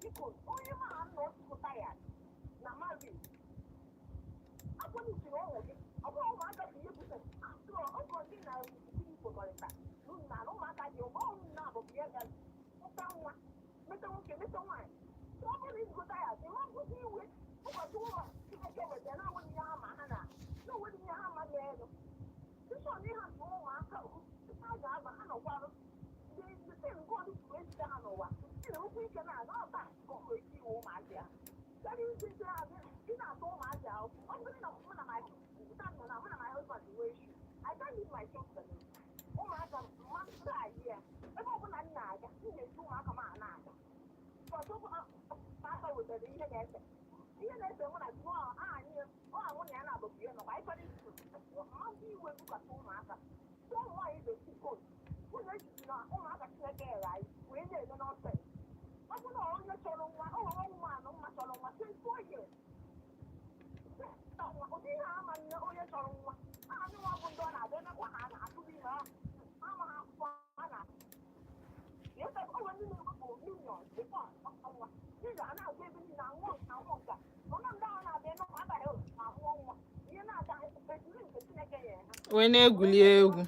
because only man not so tired. Na marry. Apo ni ti o wo. Apo o ma ka fi ye business. So o go ni na ti ko ko ta. No na no ma ka di o na bo bi ga. O ta nwa. Meta o ke meta nwa. So o ni go tired. E ma go si we. O ko to ma. Ti ka ke we na wo ni ya ma ha na. No wo ni ya ma le no. Ti so ni ha to ma ka o. Ti ka ga ma ha no kwa no. The thing go to waste down or what. You know, we can not go with you, my dear. That is the you not so much out. I'm going to one of my husband situation. I can't leave my children. Oh my God, one idea. I'm open at night. You may do my command now. So, Papa with the internet. Internet, when I go on, I want to know you know, I got it. How do you look at home, Martha? So, why is it good? Oh my God, right? We did not say. I don't know, you're so long. Oh, man, oh, my son, my 4 years. Oh, dear, I'm you're so long. I know I'm going to do what I have to be. I'm a father. Yes, I'm going to do millions before. These are now giving you now one. I'm down out there, no matter who. You're not dying to pay you to take again. When egwuli egwu.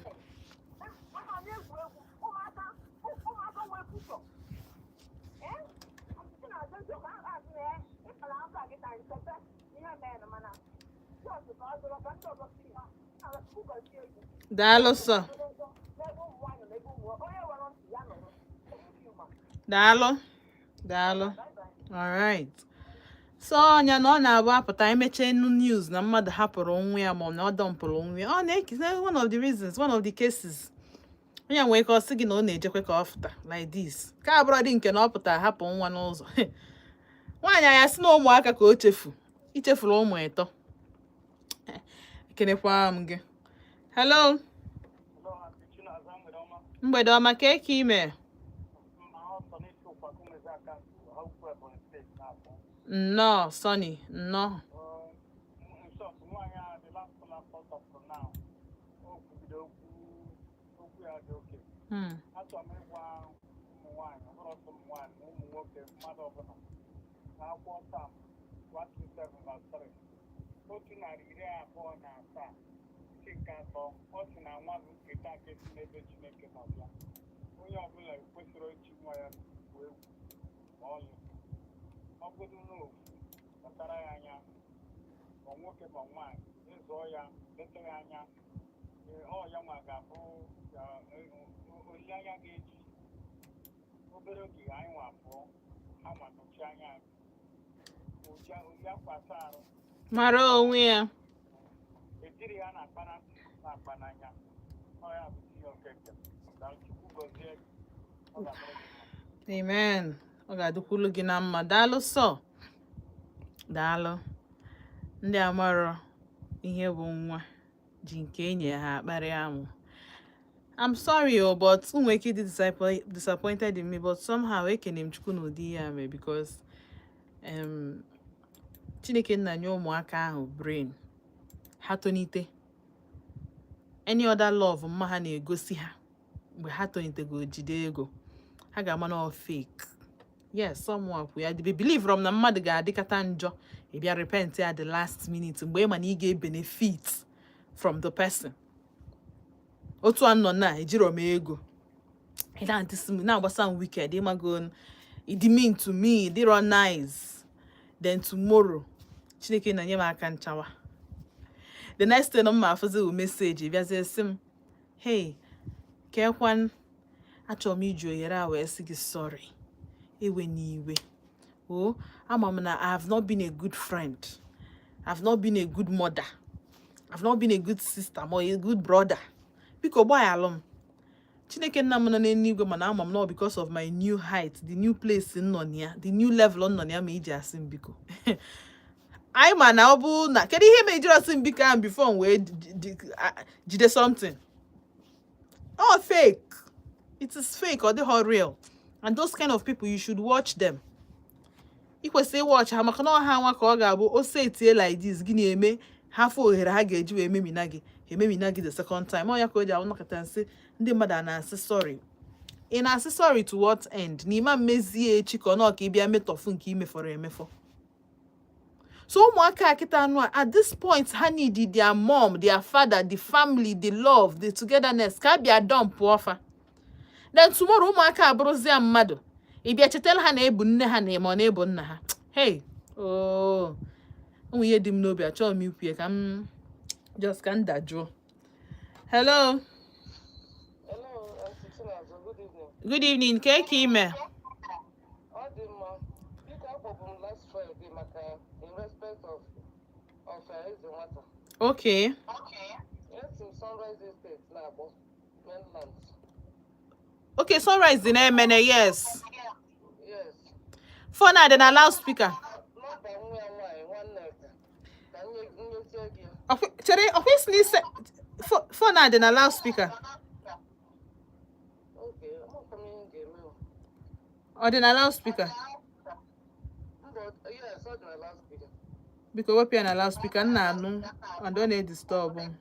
Daalụ sọ. Daalụ. Daalụ. All right. So anya na ọ na-abụ apụta emeche news na mmadụ hapụrụ nwa ya ma na ọ dọmpụrụ nwa ya. Ọ na-ekise one of the reasons, one of the cases. Onye nwere ka ọ sị gị na ọ na-ejekwe ka ọ fụta like this. Ka abụrụ dị nke na ọ pụta hapụ nwa n'ụzọ. Nwaanyị ya sị na ụmụaka ka o ichefuru ụmụ ịtọ. Ekenekwa m gị. Hello. Mgbede ọma ka eke ime. Nnọọ, Sonny, nnọọ. Mara onwe ya. Amen. Ọ ga-adịkwulu gị na mma. Daalụ sọ. Daalụ. Ndị amarọ ihe bụ nwa ji nke enye ha akparị amụ. I'm sorry, but Unweki disappointed in me, but somehow ekene m Chukwu n'ụdị ya mere because Chineke nna nye ụmụaka ahụ brain ha tonite. Any other love mma ha na-egosi ha mgbe ha tonitego jide ego ha ga-ama na ọ fake. Yes, someone ya they believe from na mmadụ ga-adịkata njọ ị bịa repent at the last minute mgbe ma na ị ga-benefit from the person. Otu anọ na ejiro m ego ị na-antisi m na-agbasa m wicked ịmago it mean to me it dịrọ nice then tomorrow Chineke na nye m aka nchawa. The next thing m afụzi u message bịazie sị m hey kekwan achọrọ m iji ohere a wee sị gị sorry ewe n'iwe ama m na I have not been a good friend, I have not been a good mother, I have not been a good sister or a good brother. Biko gbaghalụ m Chineke nna m nọ n'eluigwe mana ama m na because of my new height, the new place nọ na ya, the new level nọ na ya ma iji asị m biko. I ma na ọ bụ na kedu ihe ma ijiri asị m biko ahụ before wee jide something. Oh, fake. It is fake or they are real. And those kind of people, you should watch them. You can say watch ha maka na ha nwa ka ọ ga-abụ o say tie like this gịnị eme ha fo ohere ha ga-eji wee meminagi the second time. Ọ ya ka o ji awụ nakata nsị ndị mmadụ na-asị sorry ị na-asị sorry to what end? N'ime mmezie echi ka ọ nọ ka ị bịa metọfu nke imefọrọ emefọ. So ụmụaka akịta anụ at this point ha need their mom, their father, the family, the love, the togetherness ka bịa dump ọfa. Then tomorrow ụmụaka abụrụzie mmadụ. Ị bịa chetala ha na ebu nne ha na eme ọ na-ebu nna ha. Hey, oh, ụmụ ihe dị m n'obi achọghị m ikwu ka m just ka m dajụọ. Hello. Hello, good evening. Good evening. Ka ime? Last Friday, in respect of water. Okay. Yes, in Sunrise Estate, Nabo, mainland. Okay, Sunrise in Emene, yes. Yes. Phone na then allow speaker. Chere, obviously say phone na then allow speaker. Okay, I'm not coming in. Or then allow speaker. Yes, I do allow speaker. Because we pay an allow speaker na no, and don't need disturb them.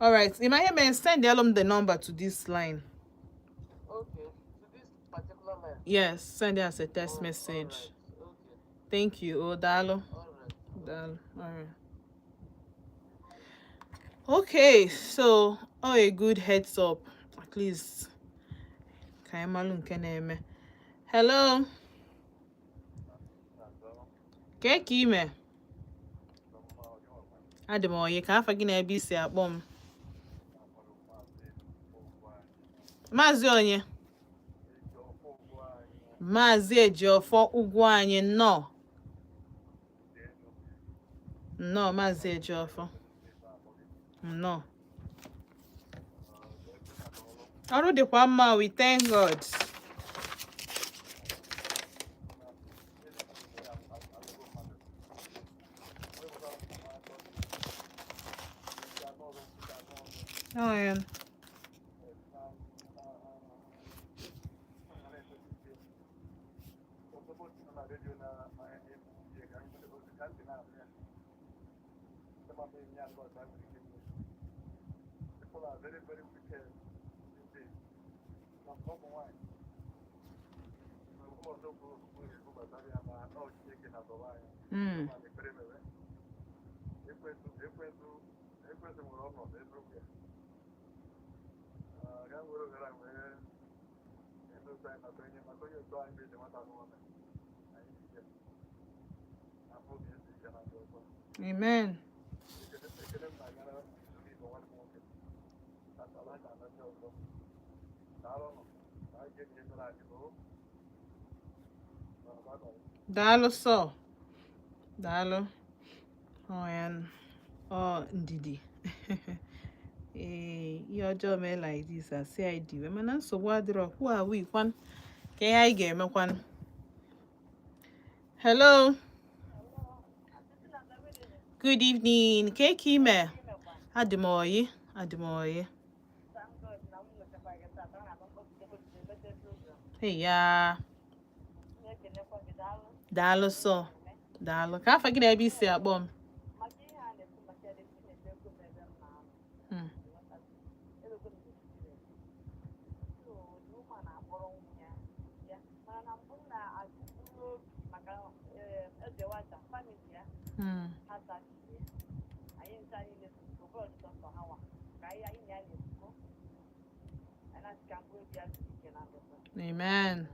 All right, in my man send the number to this line. Okay, to this particular line. Yes, send it as a text message. Right. Okay. Thank you. Oh, Dalo. All right. Dalo. All right. Okay, so a good heads up. At least. Hello. Ke ime? Adimoye ka afa gị na ebe isi akpọ m. Maazị onye? Maazị Ejiofọ ugwu anyị nnọọ. Nnọọ Maazị Ejiofọ. Nnọọ. Ọrụ dịkwa mma, we thank God. Oh, yeah. People are very, very wicked these days. Amen. Dalo so. Dalo. Oh, and oh, ndidi. Your job like this, I say I do. I'm not so wardrobe. Who are we? One. Okay, I get me one. Hello. Good evening. Ke ime? Adimoye. Adimoye. Hey, yeah. Dalo so. Dalo. Ka fa gị na ebe isi akpọ m. Amen.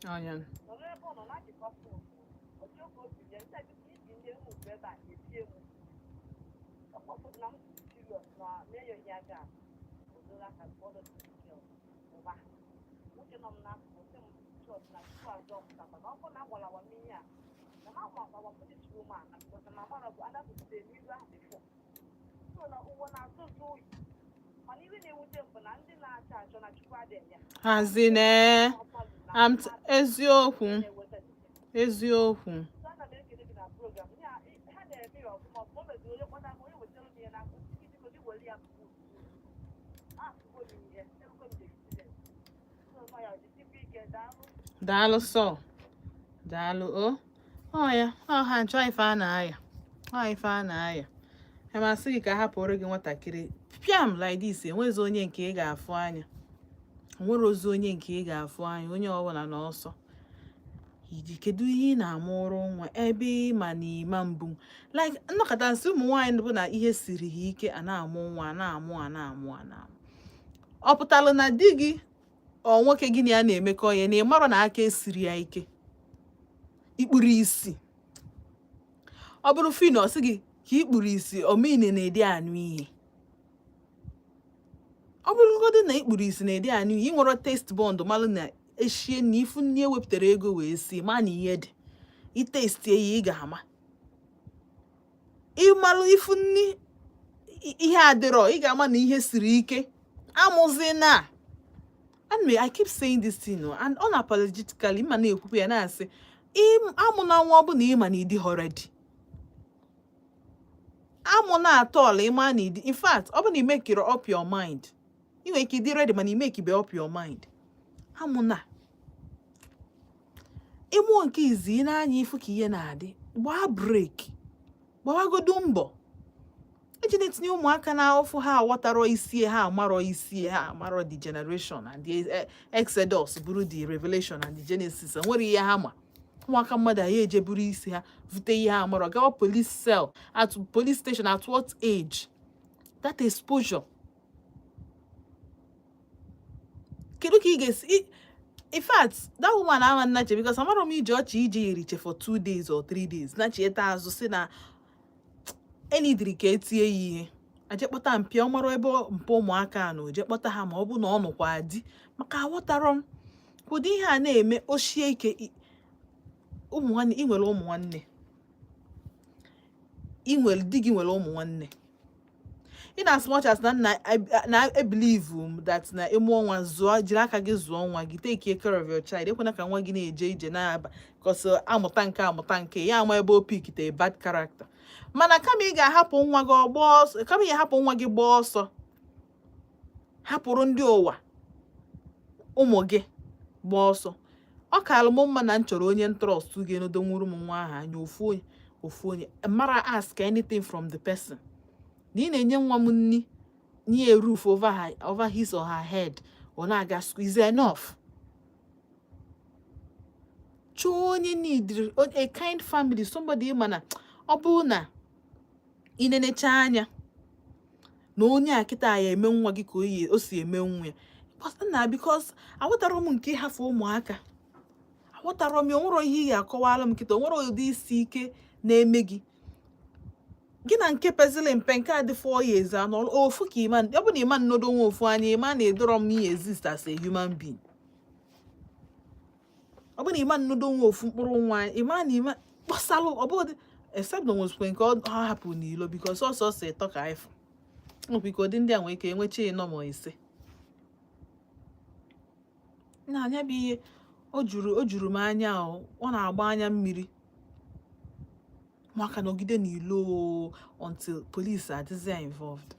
Oh, yeah. serious na mayor yaga odola ka bodo to oba uche no na uche church na tu ajo mtapa na ko na wala wa miya na ma wa put it through man because na ma of other people they knew that before so na uwo na so man even e uche mpo na ndị na-acha achọ na chukwu adị ya hazine eziokwu eziokwu daalụ sọ daalụ ọ ya ọ ha nchọ ife a na-aya ọ ife a na-aya emasị gị ka hapụrụ gị nwatakịrị piam like this enwezi onye nke ị ga-afụ anya nwere ozi onye nke ị ga-afụ anya onye ọbụla n'ọsọ iji kedu ihe ị na-amụrụ nwa ebe ịma na ịma mbụ like nnọkọta nsị ụmụ nwaanyị bụ na ihe siri ha ike a na-amụ nwa a na-amụ ọ pụtalụ na di gị ọ nwoke gị na ya na-emekọ ya na ị marọ na aka esiri ya ike ikpuru isi ọ bụrụ fin ọ sị gị ka ikpuru isi omine na-edi anụ ihe ọ bụrụgodị na ikpuru isi na-edi anụ ihe ị nwere test bond malụ na eshie na ifu nni ewepụtara ego wee si ma na ihe dị itestie ya ị ga-ama ịmalụ ifu nni ihe adịrọ ị ga-ama na ihe siri ike amụzi na anyway I keep saying this thing and unapologetically ma na-ekwukwu ya na-asị amụ na nwa ọ bụ na ịma na ịdị already amụ na atọọla ịma na ịdị in fact ọ bụ na imekiri up your mind ị nwere ike ịdị ready mana imekibe up your mind amụ na ịmụọ nke izi ị na-anya ifu ka ihe na-adị gbaa breki gbawagodu mbọ eji na-etinye ụmụaka na ofu ha aghọtarọ isi ha amarọ isi ha amarọ the generation and the exodus bụrụ the revelation and the genesis nwere ihe ha ma ụmụaka mmadụ anyị eje buru isi ha vute ihe ha amarọ gawa police cell at police station at what age that exposure kedu ka ị ga-esi in fact that woman ama nnache because amarọ m iji ọchị ije iriche for 2 days or 3 days nachi eta azụ si na enidiri ka etie ya ihe aje kpọta mpi ọ marọ ebe mpa ụmụaka na oje kpọta ha ma ọ bụ na ọ nụkwa di maka aghọtarọ m ụdị ihe a na-eme ochie ike ụmụ nwanne ị nwere ụmụ nwanne ị nwere di gị nwere ụmụ nwanne in as much as na I believe that na ịmụọ nwa zụọ jiri aka gị zụọ nwa gị take care of your child ekwena ka nwa gị na-eje ije na-aba because amụta nke ya ama ebe o pikite a bad character mana kama ị ga-ahapụ nwa gị ọgbọ ọsọ kama ị hapụ nwa gị gbaa ọsọ hapụrụ ndị ụwa ụmụ gị gbaa ọsọ ọ ka alụ m mma na m chọrọ onye trust ga-enodo nwuru m nwa ahụ anya ofu onye mara ask anything from the person na ị na-enye nwa m nni nye roof over his or her head ọ na-aga school is enough. Chọọ onye need a kind family, somebody mana ọ bụ na ị na-enecha anya na onye a kịta ya eme nwa gị ka o si eme nwa ya na because aghọtara m nke ịhafụ ụmụaka aghọtara m onwere ihe ị ga-akọwala m kịta onwere ụdị isi ike na-eme gị na nke pezili mpe nke a dị 4 years anọ ofu ka iman ọ bụ na iman nodo nwa ofu anya iman na-edoro m ihe exist as a human being ọ bụ na iman nodo nwa ofu mkpụrụ nwa iman kpasalụ ọ bụ except na nwezikwe nke ọ hapụ n'ilo because ọsọ ịtọ ka ifụ biko dị ndị a nwere ike enwecha ịnọ ma ise na anya bụ ihe o juru m anya ọ na-agba anya mmiri maka nọgide n'ilo until police adịzi involved.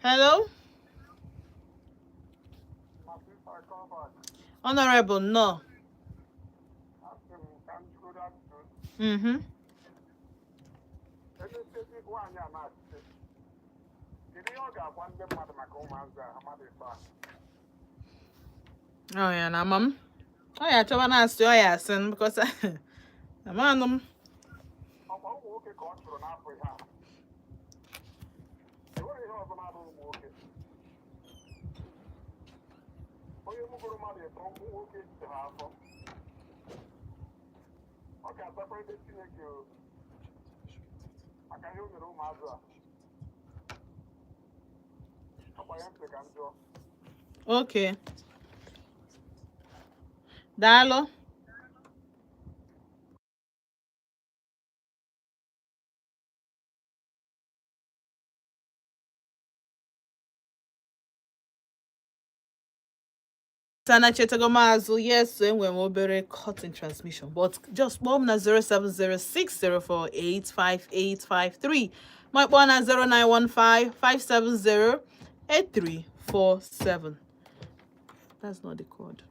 Hello? Honorable, no. Oh yeah, na mom. Oh yeah, chọba na asị ọ ya asị because amanụ m. Okay, I'm sorry, this thing you. I can use the room as well. Okay. Dalo. Sana Chetagamazu, yes, when we're very caught in transmission, but just bomb na 0706048583. My one na 0915-570-8347. That's not the code.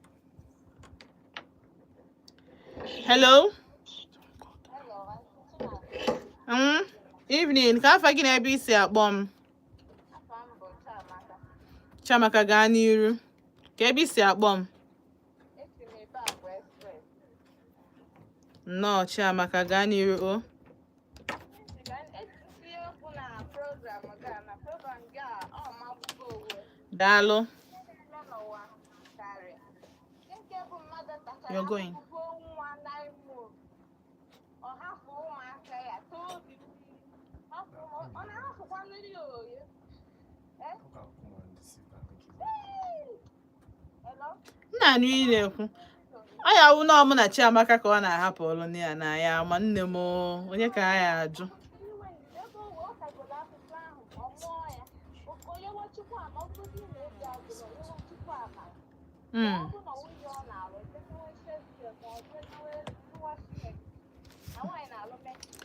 Hello? Evening. Ka afa gị na ebe isi akpọ m? Chamaka gaa n'iru. Ka ebe isi akpọ m? Nnọọ Chiamaka gaa n'iru o. Daalụ. You're going. Nna anụ ị na-ekwu. Ọ ya wụ na ọ mụ na Chiamaka ka ọ na-ahapụ ọrụ ya na ya ma nne m onye ka a ya ajụ.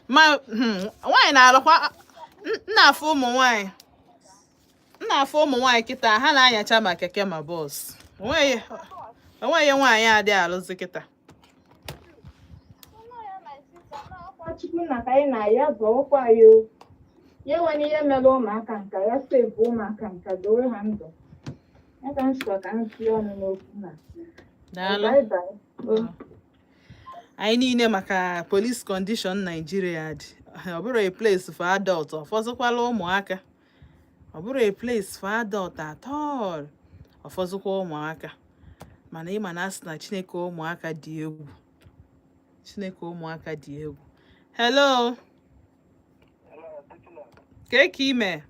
Ma nwaanyị na-alụkwa nna-afụ ụmụ nwaanyị kịta ha na-anyacha ma keke ma bọs. Onweghị nwaanyị adị alụzi kịta. Chukwu na ka anyị na-ya zọọkwa ya o. Ya nwere ihe mere ụmụaka nka ya sefu ụmụaka nka dowe ha ndụ. Ya ka m sịkwa ka m tinye ọnụ n'okwu na. Daalụ. Anyị niile maka police condition Nigeria dị. Ọ bụrụ a place for adult, ọfọzụkwala ụmụaka. Ọ bụrụ a place for adult at all. Ọfọzụkwa ụmụaka. Mana ịma na asị na Chineke ụmụaka dị egwu. Chineke ụmụaka dị egwu. Hello. Ka ime?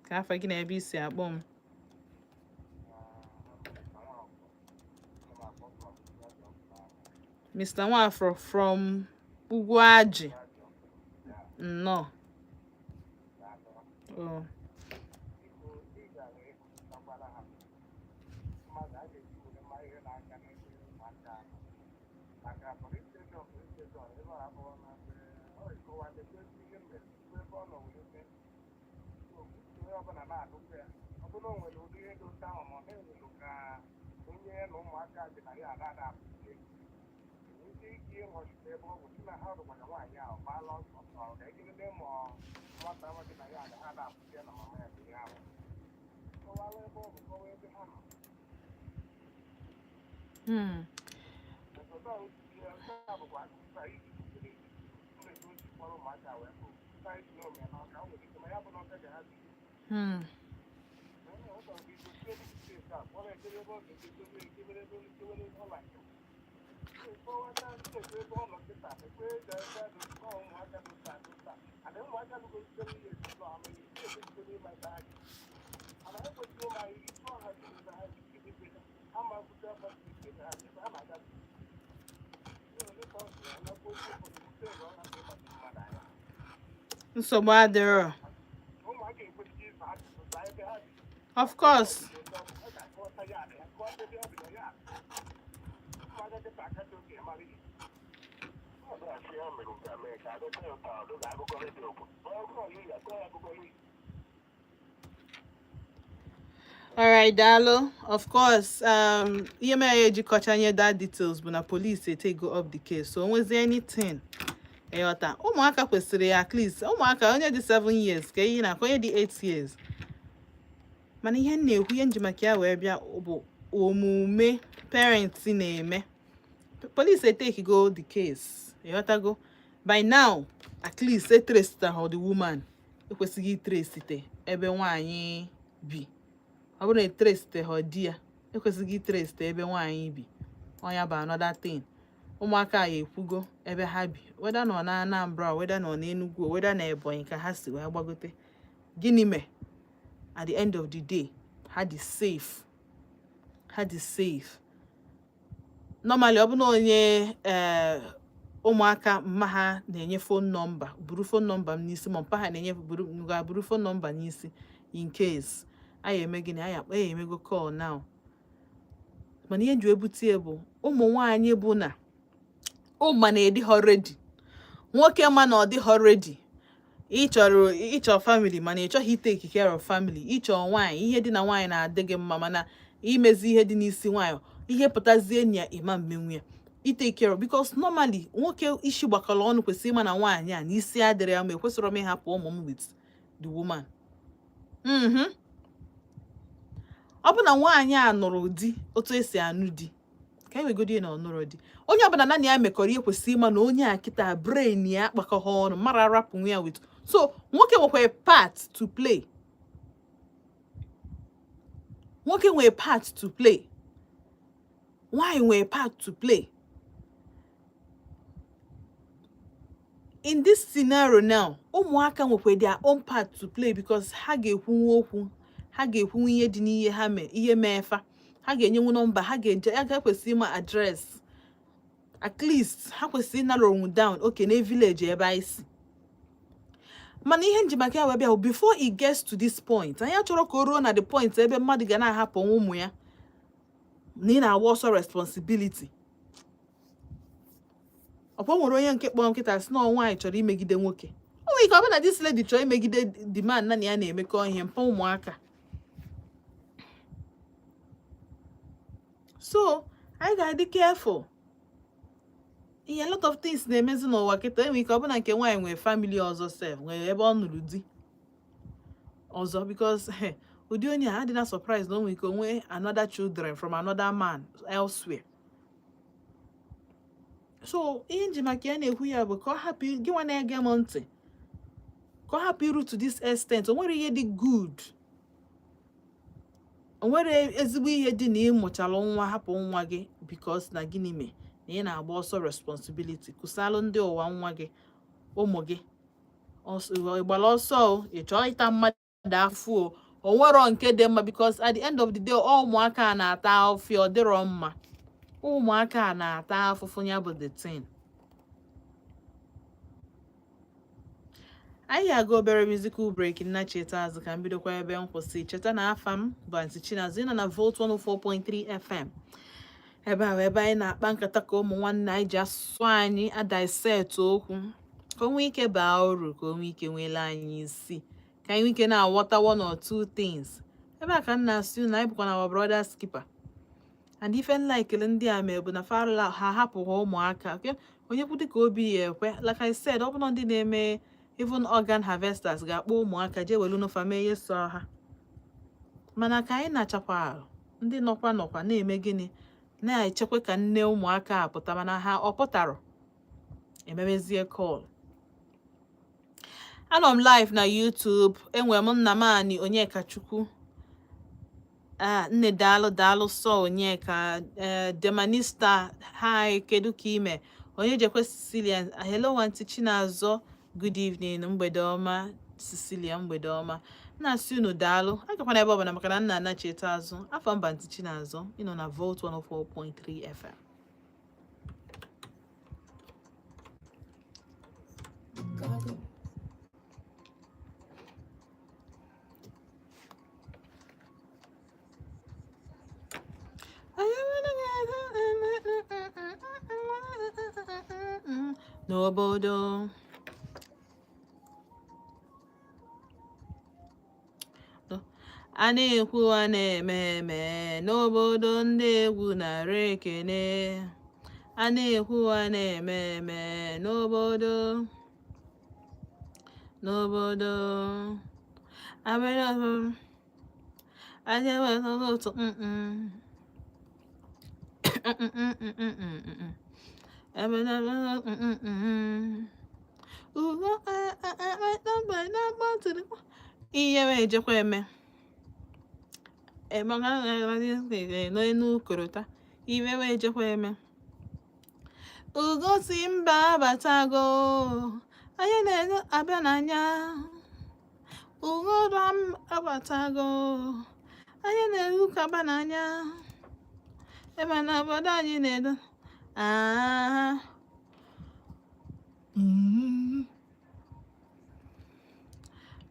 Ka afa gị na ebe isi akpọ m? Mr. Nwafọ from Ugwu Ajị. Nnọọ. Oh. Nsogbu adịrọ. Of course. All right, Dalo. Of course, ihe mere ejikọcha nye that details bụ na police take go up the case. So onwezi anything. Eyọta, ụmụaka kwesịrị at least, ụmụaka onye dị 7 years ka ihe na onye dị 8 years. Mana ihe na-ekwu ihe njimaka ya wee bịa bụ omume parents na-eme. Police take go the case. Eyọtago. By now, at least trace how the woman ekwesịghị trace ebe nwaanyị bi. Ọ bụrụ na trace her di ya ekwesịghị trace ebe nwaanyị bi. Ọ ya bụ another thing. ụmụaka ya ekwugo ebe ha bi, weda nọ na Anambra, weda nọ na Enugu, weda na Ebonyi ka ha si wee gbagote. Gịnị mee? At the end of the day, ha dị safe. Normally ọ bụ na onye ụmụaka mma ha na-enye phone number, buru phone number m n'isi, ma mpa ha na-enye buru phone number n'isi in case anyị eme gịnị, anyị emego call now. Mana ihe nji ebute bụ ụmụ nwaanyị bụ na ụma na-edi ha ready, nwoke ma na ọ dị ha ready. Ịchọ family mana ị chọghị take care of family. Ịchọ nwaanyị, ihe dị na nwaanyị na-adị gị mma, mana imezi ihe dị n'isi nwaanyị, ihe pụtazie na ịma mmenwu ya. Take care of, because normally nwoke isi gbakọrọ ọnụ kwesịrị ịma na nwaanyị a na isi adịrị ya ma ekwesịrị m ịhapụ ụmụ m with the woman. Ọ bụ na nwaanyị a nụrụ di otu esi anụ di, ka e wegodi na ọ nụrụ di, onye ọbụla na ya mekọrọ ihe kwesịrị ịma na onye a kịta brain ya akpakọghị ọnụ mara arapụ nwa ya with. So nwoke nwekwa part to play. Nwoke nwere part to play. Nwaanyị nwere part to play. In this scenario now, ụmụaka nwekwa their own part to play, because ha ga-ekwu okwu, ha ga-ekwu ihe dị n'ihe ha mee, ihe meefa, ha ga-enyenwu nọmba, ha ga-ekwesị ịma address. At least ha kwesịrị narrow down, okay, na village ebe anyị si. Mana ihe njimaka ya wee bịa, before it gets to this point, anyị achọrọ ka o ruo na the point ebe mmadụ ga na-ahapụ ụmụ ya na ị na-agba ọsọ responsibility. Ọkwa nwere onye nke kpọrọ nkịta sị na nwaanyị chọrọ imegide nwoke. O nwere ike ọ bụ na this lady chọrọ imegide the man na ya na-emekọ ihe mpa ụmụaka. So anyị ga-adị careful. A lot of things na-emezi n'ụwa kịta. Enwere ike ọ bụ na nke nwaanyị nwere family ọzọ sef, nwere ebe ọ nụrụ di ọzọ, because ụdị onye a adịna surprise na o nwere ike onwe another children from another man elsewhere. So ihe njimaka ya na-ekwu ya bụ ka ọ hapụ gị nwa na-ege m ntị, ka ọ hapụ iru to this extent. O nwere ihe dị good, o nwere ezigbo ihe dị na ịmụchalụ nwa, hapụ nwa gị because na gịnị mee na ị na-agba ọsọ responsibility. Kụsalụ ndị ụwa nwa gị, ụmụ gị ịgbala ọsọ, ị chọọ ịta mmadụ afụ, o nwero nke dị mma, because at the end of the day ụmụaka a na-ata afụ, ọ dịrọ mma. Ụmụaka a na-ata afụfụ, ya bụ the thing. Anyị ga-aga obere musical break na cheta azụ ka m bidokwa ebe nkwụsị. Cheta na afa m bụ Aunty Chinazụ, ị nọ na Volt 104.3 FM. Ebe a ebe anyị na-akpa nkata ka ụmụ nwanne anyị ji asụsụ anyị adaiset okwu, ka o nwee ike baa uru, ka o nwee ike nwele anyị isi, ka anyị nwee ike na-aghọta one or two things. Ebe a ka m na-asị na anyị bụkwa na our brother skipper. And ife nla ekele ndị a mee bụ na farala ha hapụ ha ụmụaka. Onye kwụ dịka obi ya ekwe. Like I said, ọ bụrụ ndị na-eme even organ harvesters ga-akpọ ụmụaka jee welu n'ofa mee ihe sọ ha. Mana ka anyị na-achakwa arụ, ndị nọkwa na-eme gịnị, na-echekwa ka nne ụmụaka apụta, mana ha ọ pụtara emebezie call. Anọ m live na YouTube. Enwe m Nnamani Onyekachukwu, nne daalụ sọ Onyeka, Demanista, hi, kedu ka ime? Onye jekwe Cecilia, hello Aunty Chinazụ, good evening, mgbede ọma. Cecilia, mgbede ọma. Na-asị unu daalụ. Agakwana ebe ọbụla maka na nna anacheta azụ. Afọ mba Aunty Chinazụ, ị nọ na Volt 104.3 FM. N'obodo a na-ekwu a na-eme eme, n'obodo ndị egwu nara ekene. A na-ekwu a na-eme eme, n'obodo ihe wee jekwa eme n'enu korota, iwe wee jekwa eme Ugo simba batago. Anyị na-ego abịa n'anya. Ugo ram abatago. Anyị na-ego kaba n'anya. Ebe na obodo anyị na-edo. Ah.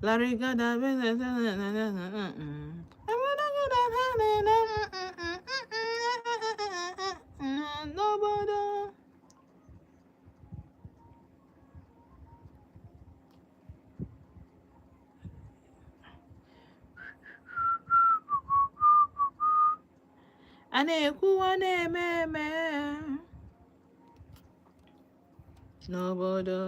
Larry gada n'obodo. A na-ekwuwa na-eme eme n'obodo.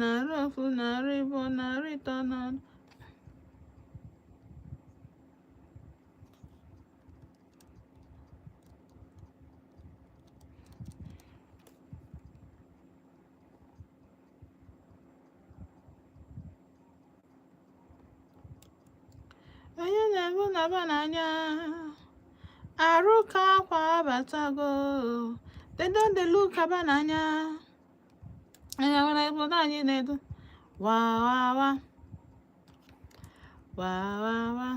Narị ofu, narị ịbụ, narị ịtọ na onye na-ebu naba n'anya. Arụ ka akwa abatago. They don't they look kaba n'anya. Anya nwere obodo anyị na-edo. Wa wa wa. Wa wa wa.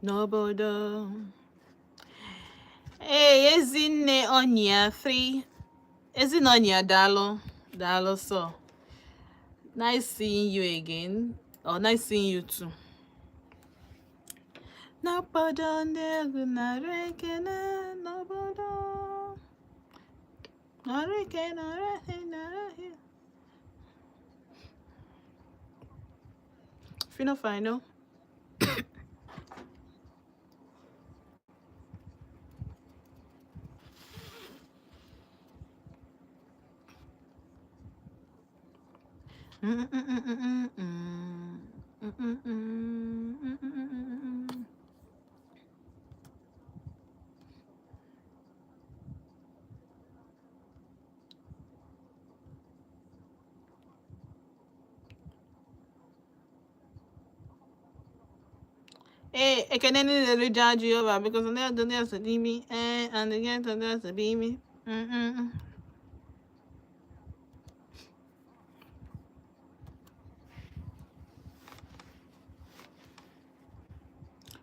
N'obodo. Hey, Ezinne Onya 3. Ezinne Onya Dalo. Dalo so. Nice seeing you again. Oh, nice seeing you too. N'obodo ndị na-rekene n'obodo. Na-rekene. If you know final. Hey, I can only judge you over because on the other day to be me, and again to be me.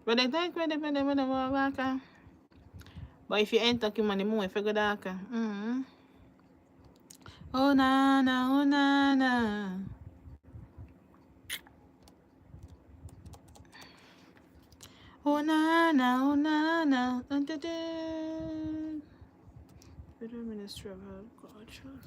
But I think when the but if you ain't talking money more, if you go dark. Oh na na, oh na na. Oh na na, oh na na. Federal Ministry of Agriculture.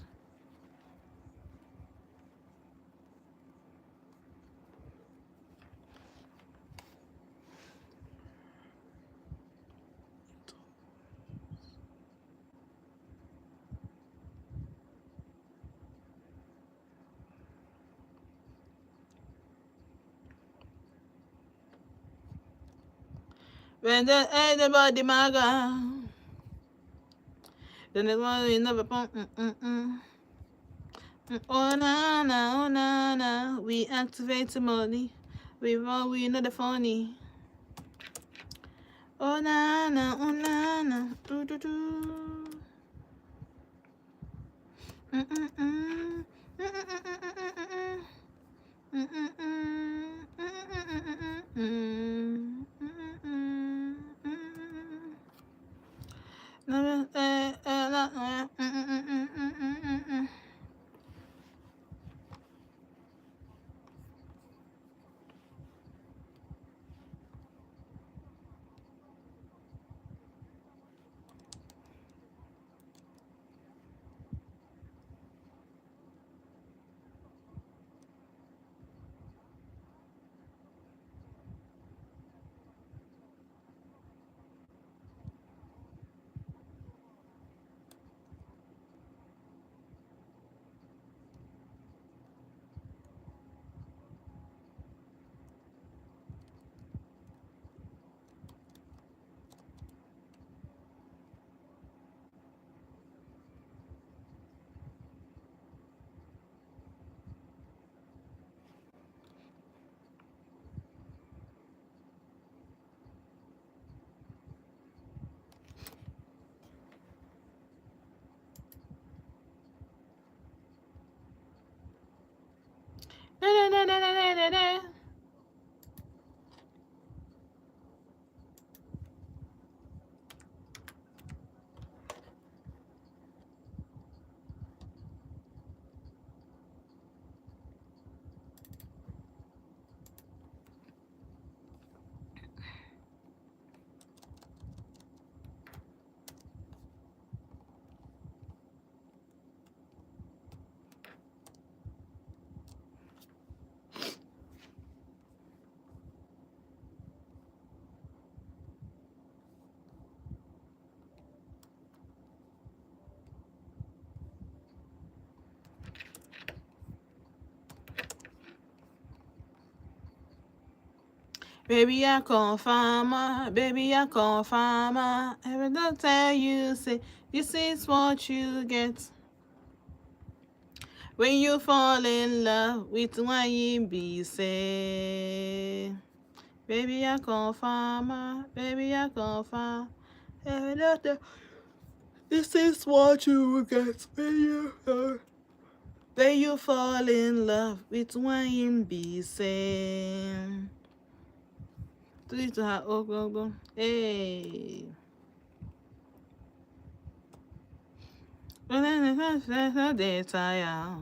When anybody maga, then the one we never pump. Oh na na, oh na na, we activate the money. We know the funny. Oh na na, oh na na, do do do. Baby, I confirm, baby, I confirm. Every don't tell you, say, this is what you get. When you fall in love with one you be say. Baby, I confirm, baby, I confirm. Every don't tell, this is what you get. When you fall in love with one you be say. To her, oh, go. Hey. They tire.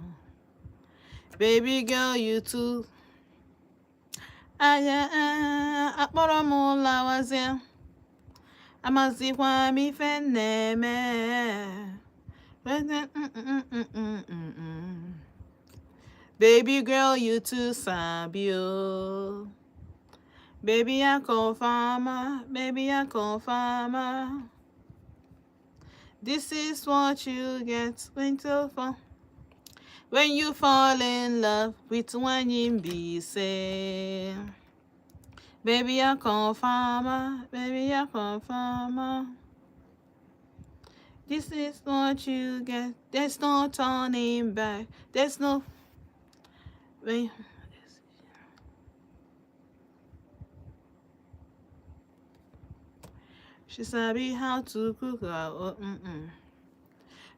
Baby girl, you too. Akpọrọ m lawazie. Amazikwa m ife na-eme. Baby girl, you too sabi o. Baby, I confirm, baby, I confirm. This is what you get when you fall in love with one you be say. Baby, I confirm, baby, I confirm. This is what you get. There's no turning back. There's no. She sabi how to cook her.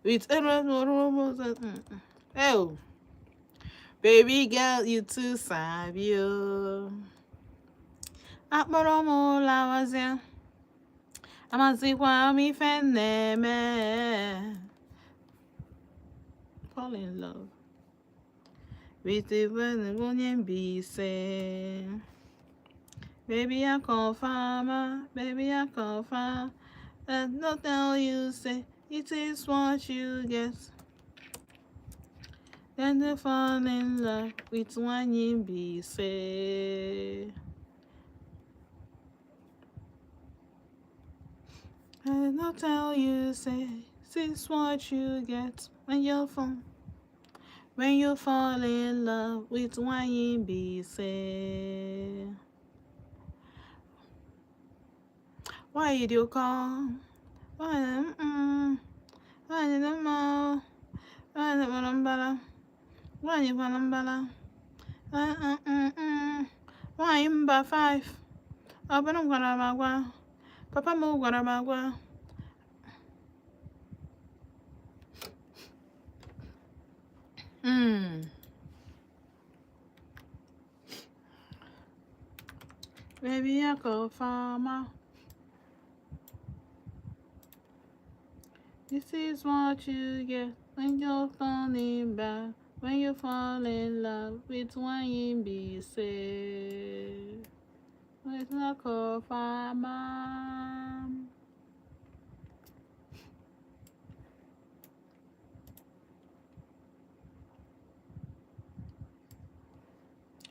With oh, baby girl, you too sabi o. Akpọrọ m lawazie. Amazikwa m ife na-eme. Fall in love with the one be say. Baby, I confirm, baby, I confirm. And no tell you say it is what you get. Then they fall in love with one you be say. And no tell you say this is what you get when you fall in love with one you be say. Why did you call? Why did you know? Why did you Why you 5? Open up Guarabagua. Papa mo Guarabagua. Baby, I call farmer. This is what you get when you're falling back. When you fall in love with one you be say. It's not call farmer.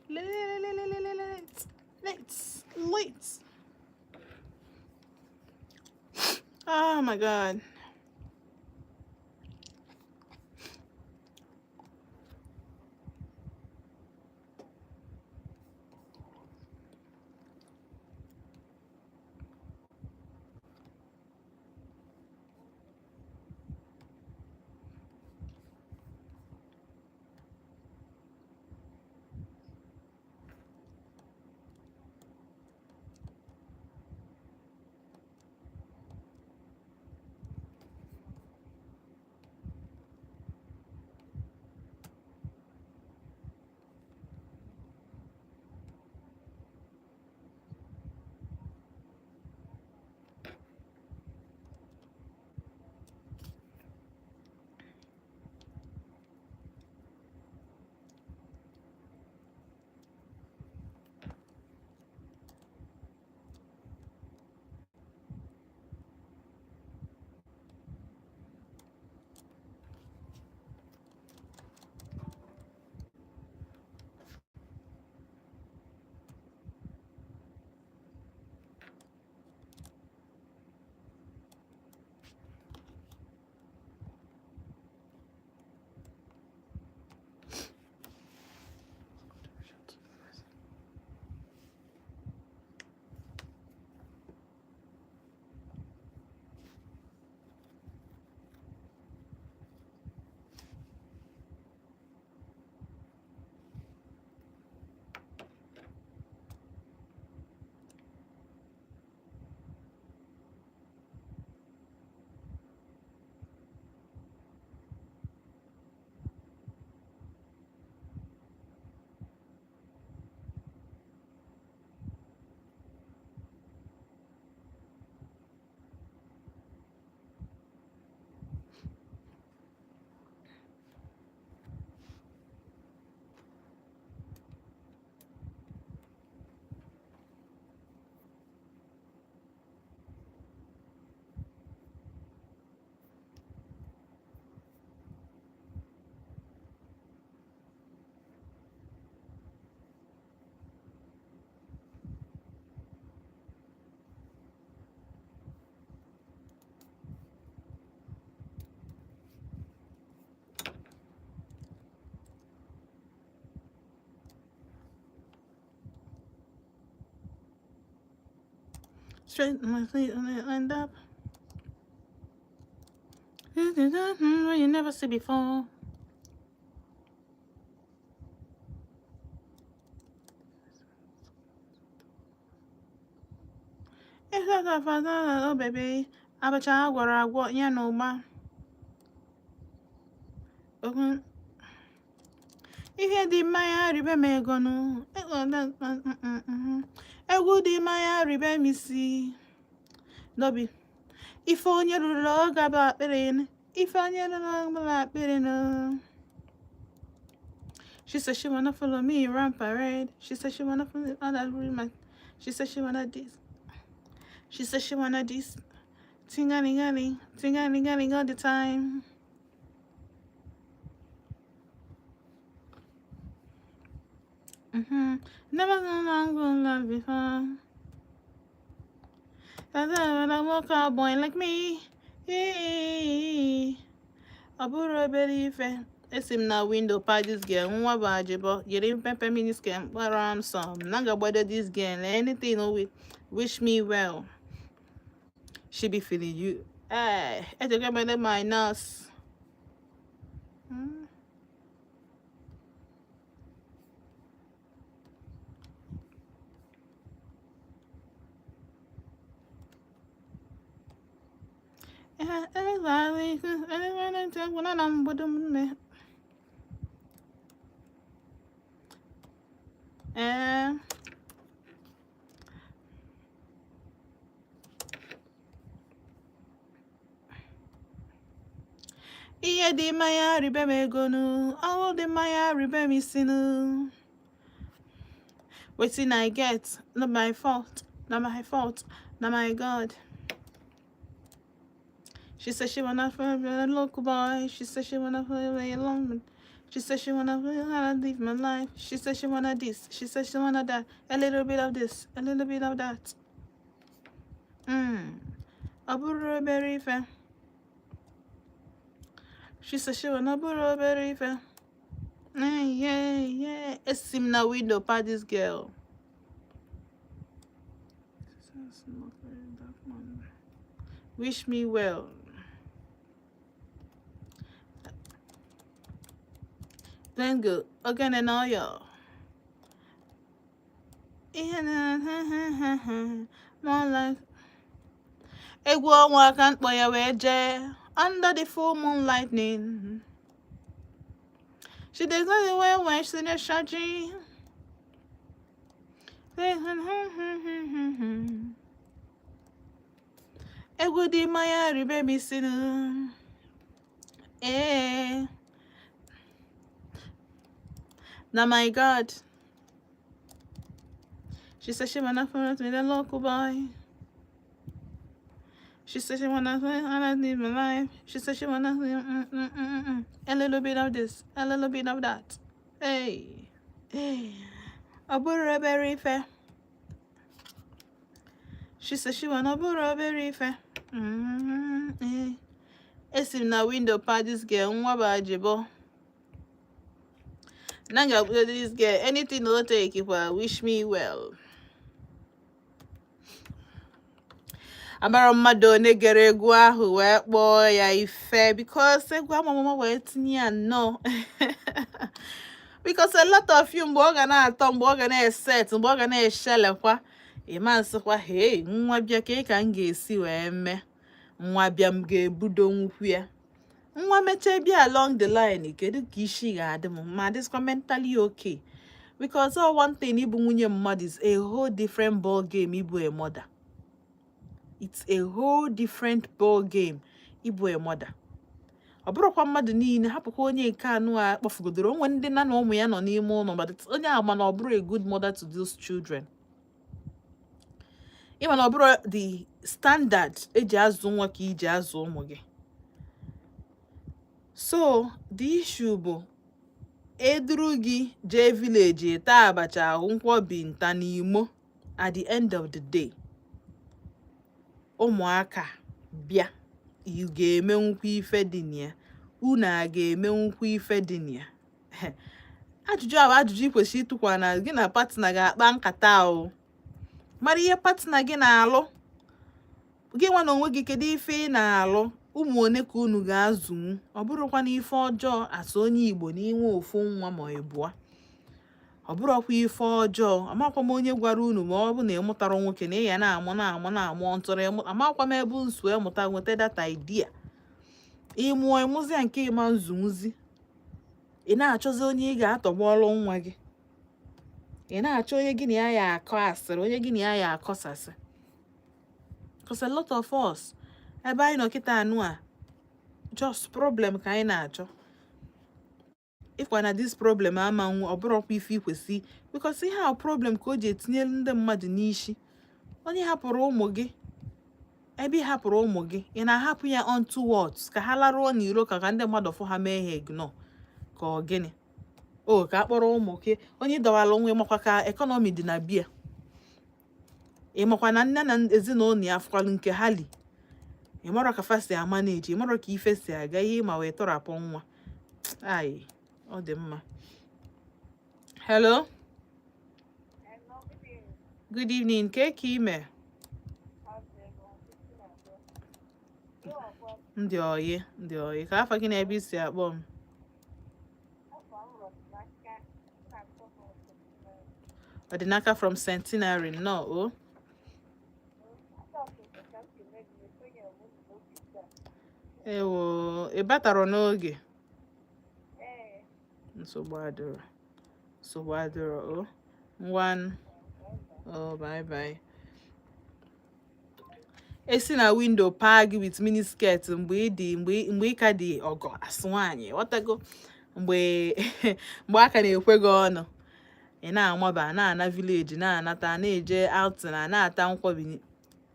Late. Oh my God. Straight my feet lined up. You never see before. It's not a father, oh baby. Abacha gwara agwọ ya na ụgba. Ihe dị mma ya ribe m ego nụ. Egwu dị mma ya ribe m isi. Nobi. Ife onye ruru oge bụ akpịrị. Ife onye ruru oge bụ akpịrị nụ. She said she wanna follow me around parade. She said she wanna follow other women. She said she wanna this. She said she wanna this. Tingali all the time. Never gonna love before. I walk a boy like me. Aburo believe. Esim na window pa this girl. Nwa ba jibo. Yere pepe mini scam. Around some. Naga bother this girl. Anything with. Wish me well. She be feeling you. Hey, I took about my nurse. Iye di maya ribe me gonu, all the maya ribe me sinu. Waiting I get, not my fault, not my fault, not my God. She said she wanna follow a local boy. She said she wanna follow a long. She said she wanna live my life. She said she wanna this. She said she wanna that. A little bit of this, a little bit of that. Aburo berry fair. She said she wanna borrow berry fair. Yeah. It's him na window pa this girl. Wish me well. Then go again and all y'all. More like a woman can't buy a wedge under the full moon lightning. She does not wear when she's in a shaji. A goody Maya baby sin. Now my God. She said she wanna follow me the local boy. She said she wanna live my life. She said she wanna a little bit of this, a little bit of that. Hey. A burra berry fair. She said she wanna burra berry fair. It's in the window pa this girl. Nwaba jibo. Nanga this girl. Anything will take if I wish me well. Amara mmadụ negere egwu ahụ wee kpọọ ya ife because egwu amamama wee tinye ya nnọọ. Because a lot of you mgbe ọ ga na-atọ mgbe ọ ga na-eset mgbe ọ ga na-eshelekwa ịma nsịkwa hey nwa bịa ka m ga-esi wee mee nwa bịa m ga-ebudo nwukwu ya nwa mechie bịa along the line kedu ka isi ga-adị m ma dịskwa mentally okay because all one thing ịbụ nwunye mmadụ is a whole different ball game ịbụ a mother. It's a whole different ball game. Ibu a mother. Ọbụrụkwa mmadụ niile hapụkwa onye nke anụ a kpọfugodoro onwe ndị na ụmụ ya nọ n'ime ụlọ but onye ama na ọbụrụ a good mother to those children. Ịma na ọbụrụ the standard eji azụ nwa ka iji azụ ụmụ gị. So the issue bụ eduru gị jee village taa abacha ahụ nkwobi nta n'imo at the end of the day. Ụmụaka bịa ị ga-eme nkwa ife dị na unu a ga-eme nkwa ife dị na ajụjụ ahụ ajụjụ kwesịrị ịtụkwa na gị na partner ga-akpa nkata ahụ mara ihe partner gị na-alụ gị nwa na onwe gị kedu ife ị na-alụ ụmụ one ka unu ga-azụnwu ọ bụrụkwa na ife ọjọọ asa onye Igbo n'inwe ofu nwa ma ịbụa ọ bụrụkwa ife ọjọọ amakwa m onye gwara unu ma ọ bụ na ịmụtara nwoke na ị ya na-amụ ntụrụ amakwa m ebe nsu emụta nweta data idea ịmụọ ịmụzia nke ịma nzunwuzi ị na-achọzi onye ị ga-atọgbọlụ nwa gị ị na-achọ onye gị na ya akọ asịrị onye gị na ya akọsasị because a lot of us ebe anyị nọ kịta anụ a just problem ka anyị na-achọ ịkwa na this problem amanwụ ọ bụrụkwa ife ikwesị because ihe a problem ka o ji etinyelu ndị mmadụ n'isi onye hapụrụ ụmụ gị ebe ị hapụrụ ụmụ gị ị na-ahapụ ya onto what ka ha laruo n'iro ka ndị mmadụ fụ ha mee ha ignore ka ọ gịnị o ka akpọrọ ụmụ gị onye dọwara onwe makwa ka ekọnọmi dị na bia ịmakwa na nne na ezinụlọ ya afụkwalụ nke ha li ịmarọ ka fa si ama na-eji ịmarọ ka ife si aga ihe ma wee tọrapụ nwa ai ọ dị mma hello good evening ka ime ndị oyi ka afọ gị na ebe isi akpọ m Ọdịnaka from Centenary no o ewo ị batara n'oge nsogbu adịrọ o ngwan oh bye bye esi na window paa gị with mini skirt mgbe ị ka dị ọgọ asụ nwaanyị ghọtago mgbe aka na-ekwe gị ọnụ ị na-amaba na-ana village na-anata na-eje out na-ata nkwobi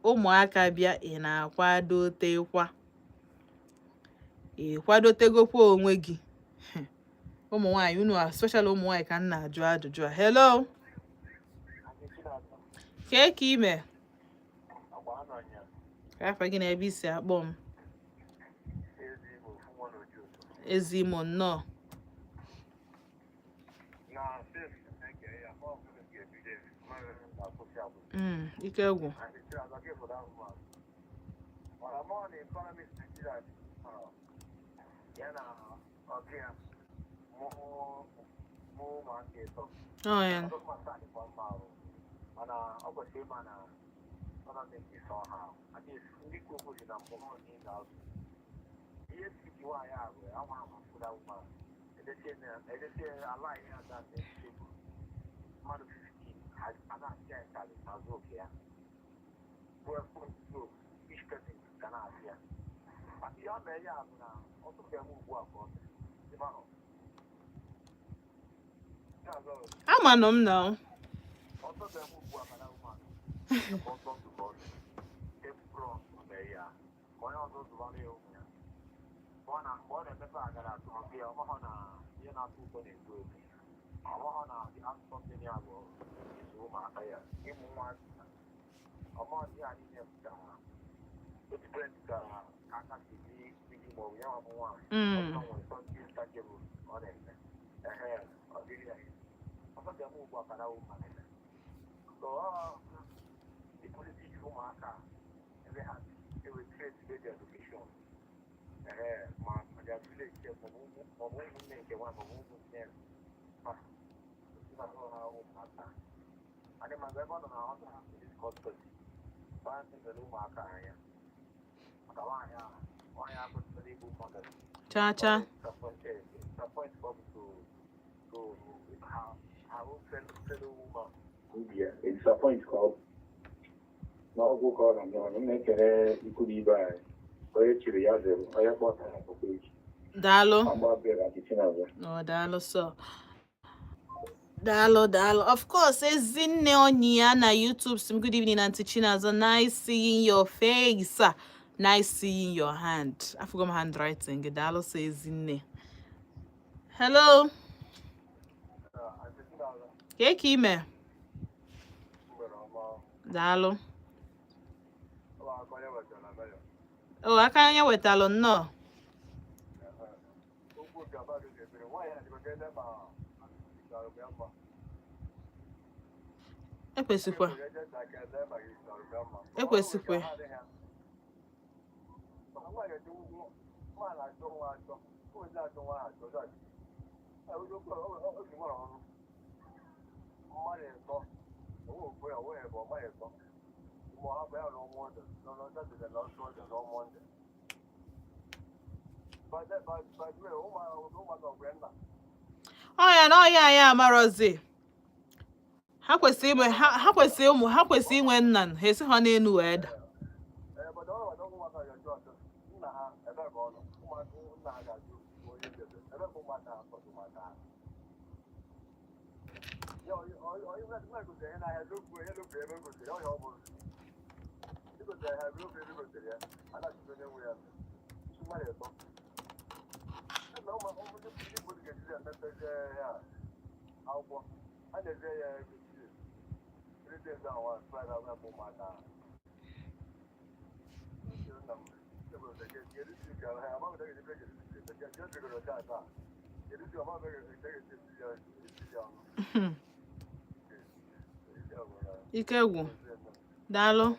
ụmụaka bịa ị na-akwadotekwa ị kwadotegokwa onwe gị ụmụ nwaanyị unu especially ụmụ nwaanyị ka m na-ajụ ajụjụ a hello ka ime ka afa gị na ebe isi akpọ m ezimo nnọọ ike egwu oh yeah amanụ m na cha It's a point called no go call and no na-ekele ikwu ibe anyị onye chiri ya zere onye kpọtara akwụkwọ echi daalụ daalụ of course ezinne onyi ya na YouTube sim good evening Auntie Chinazo nice seeing your face nice seeing your hand I forgot my handwriting daalụ so ezinne hello ka ime daalụ aka onye wetalụ nnọọ ekwesịkwa Oh yeah, no, yeah, Marozi. Ha kwesịrị inwe nna ha esi ha n'enu wee da. Ikegwu. Daalụ.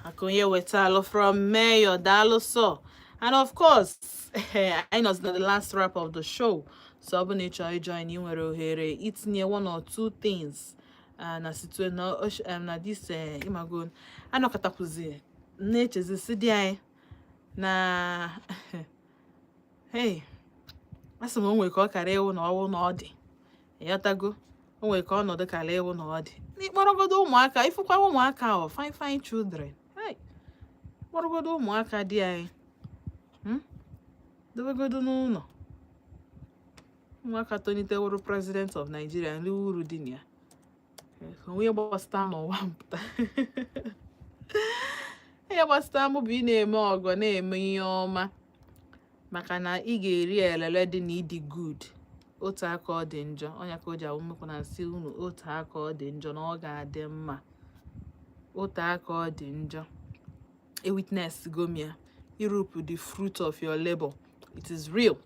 Akonye wetalo from Mayor. Daalụ so. And of course, I know it's not the last wrap of the show. So I'm going to join you where it's near one or two things. Na situe na this imagon. Ano katakuzi. Nature is CDI. Na hey. Asị m onwe ka ọ kara ewu na ọwụ na ọ dị. Ịghọtago? Onwe ka ọnọdụ kara ewu na ọ dị. N'ikpọrọgodo ụmụaka, ifụkwa ụmụaka ahụ, fine children. Hey. Kpọrọgodo ụmụaka dị anyị. Dobegodo n'ụlọ. Ụmụaka toniteworo President of Nigeria ndị uru dị na ya. Onwe gbasata n'ụwa mpụta. Ihe gbasata mụ bụ ị na-eme ọgọ na-eme ihe ọma. Maka na ị ga-eri elele dị na ịdị good. Otu aka ọ dị njọ. Ọnya ka o ji awụmekwa na nsị unu otu aka ọ dị njọ na ọ ga-adị mma. Otu aka ọ dị njọ. A witness gomia. Europe, the fruit of your labor. It is real.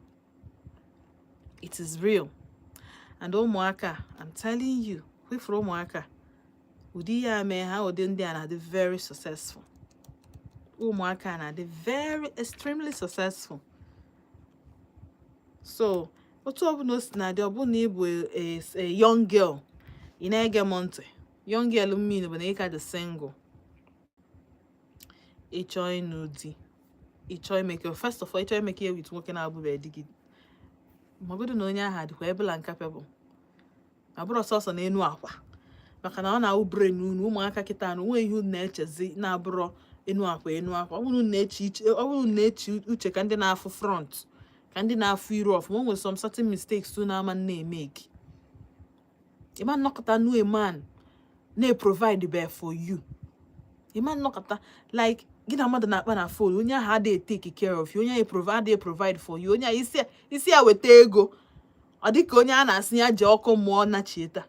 It is real. And ụmụaka, I'm telling you, for ụmụaka, ụdị ya mee ha ụdị ndị a na-adị very successful. Ụmụaka na-adị very extremely successful. So, otu ọbụla o si na-adị ọbụna ịbụ a young girl, ị na-ege m ntị. Young girl mmiri bụ na ị ka dị single. Ị chọọ ịnụ di. Ị chọọ imeke, first of all, ị chọọ imeke ya with nwoke na-abụbeghị di gị. Magodo na onye ahụ dịkwa ebela incapable. Abụrụ sọsọ na enu akwa. Maka na ọ na-awụ brain unu ụmụaka kịta na onwe ihe unu na-echezi na-abụrụ enu akwa. Ọ bụrụ na-eche uche ka ndị na-afụ front. Ka ndị na-afụ iru of when some certain mistakes too na man na-emeke. A man nọkọta nu a man na-provide bear for you. A man nọkọta like gị na mmadụ na-akpa na phone onye ahụ adịghị take care of you. Onye ahụ provide for you. Onye ahụ isi ya weta ego. Ọ dịka onye a na-asị ya ji ọkụ mmụọ na chieta.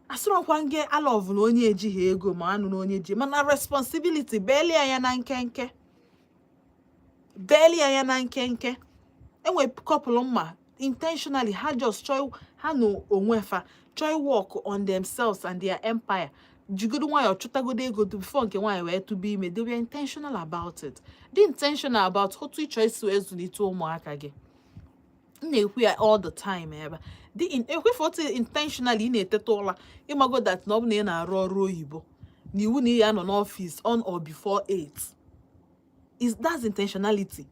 Asụrọkwa nge alọvụ na onye ejighị ego ma anụ na onye ji. Mana responsibility belie ya na nkenke. Belie ya na nkenke. Enwe couple mma intentionally ha just ha no onwefa try work on themselves and their empire. Jigodo nwayọ chụtagodo ego before nke nwanyị wee to be made. They were intentional about it. Dị intentional about how to choice ezulite ụmụaka gị. Na-ekwu ya all the time ebe. Ekwefotu intentionally ị na-eteta ụla ịmago that na ọ bụ na ị na-arụ ọrụ oyibo na iwu na ị ya nọ n'ọfịs on or before 8. That's intentionality.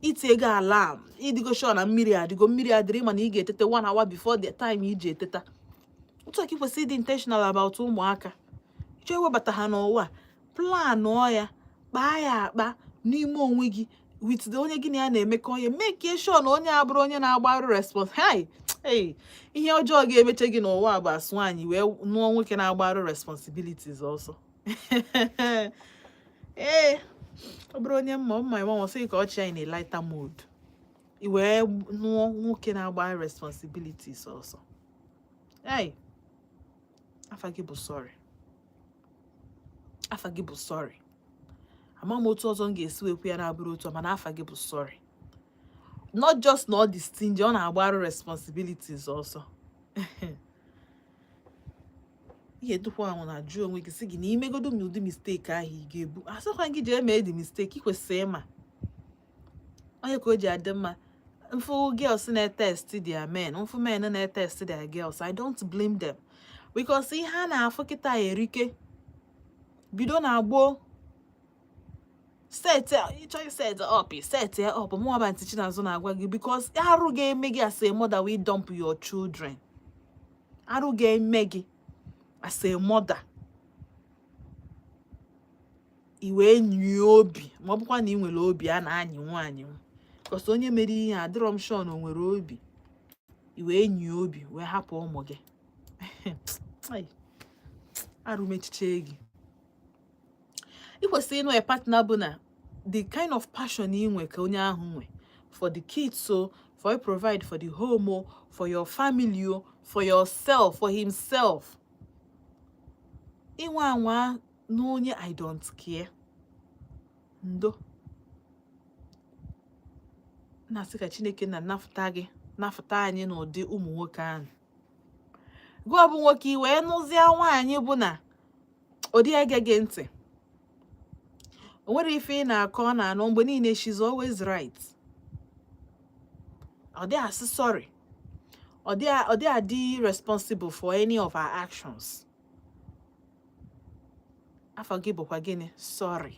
Itego alarm. Idigo sure na mmiri adịrị ma na ị ga-etete 1 hour before the time iji eteta. Otu a ka kwesịrị ịdị intentional about ụmụaka. Ịchọ iwebata ha n'ụwa. Plan ya. Kpaa ya akpa n'ime onwe gị. With the onye gị na ya na-emekọ ya. Make sure na onye abụrụ onye na-agbarụ response. Hey, ihe ọjọọ ga-emeche gị n'ụwa bụ asụ anyị wee nụọ nwoke na-agbarụ responsibilities also. Ọ bụrụ onye mma nwọsị ka ọchị anyị na lighter mode. I wee nụọ nwoke na-agbarụ responsibilities also. Hey, afa gị bụ sorry. Afa gị bụ sorry. Ama m otu ọzọ m ga-esi wekwu ya na-abụrụ otu mana afa gị bụ sorry. Not just not the stingy, ọ na-agbarụ responsibilities also. ihe dukwa ahụ na jụọ onwe gị sị gị na imegodo m ụdị mistake ahụ ị ga-ebu asịkwa gị jee mee dị mistake ị kwesịrị ịma onye ka o ji adị mma mfu girls na-test their men mfu men na-test their girls I don't blame them because ihe a na-afụ kịta erike bido na gboo set up mụọ ba ntị Chinazụ na-agwa gị because arụ ga-eme gị as a mother we dump your children arụ ga-eme gị as a mother i wee nyue obi ma ọ bụkwa na ị nwere obi a na-anyị nwaanyị because onye mere ihe adịrọ m sure na o nwere obi i wee nyue obi wee hapụ ụmụ gị arụ mechiche gị ị kwesịrị ịnụ a partner bụ na the kind of passion ị nwe ka onye ahụ nwe for the kids so for you provide for the home for your family for yourself for himself inwe anwa na onye I don't care ndo na-asị ka Chineke na nafụta anyị n'ụdị ụmụ nwoke ahụ gụọ bụ nwoke i wee nụzie nwaanyị bụ na ụdị egeghị ntị o nwere ife ị na-akọ ọ na-anụ mgbe niile she's always right ọ dị asị sorry ọ dị adị responsible for any of her actions afọ gị bụkwa gịnị sorry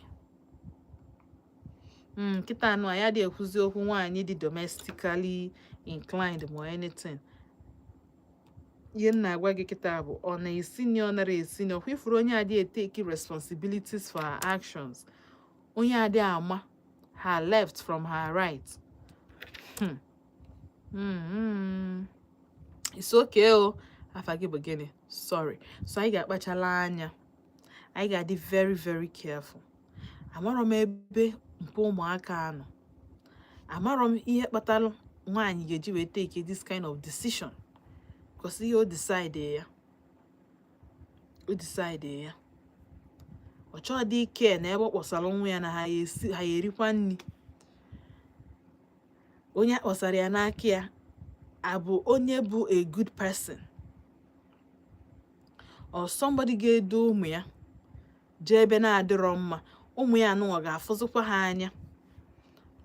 nkịta anụ ya dị ekwuzi okwu nwaanyị dị domestically inclined ma anything ihe m na-agwa gị kịta bụ ọ na-esi na ọ nara esi na ọkwa ifuru onye adị take responsibilities for her actions onye adị ama her left from her right it's okay afa gị bụ gịnị sorry so anyị ga-akpachala anya anyị ga-adị very very careful amarọ m ebe mpụ ụmụaka anọ amarọ m ihe kpatara nwaanyị ga-eji wee take this kind of decision because ihe o decide ya ọ chọọ dị ike na ebe ọ kpọsara nwa ya na ha erikwa nri onye akpọsara ya n'aka ya abụ onye bụ a good person or somebody ga-edo ụmụ ya jee ebe na-adịrọ mma ụmụ ya anụnwa ga-afụzikwa ha anya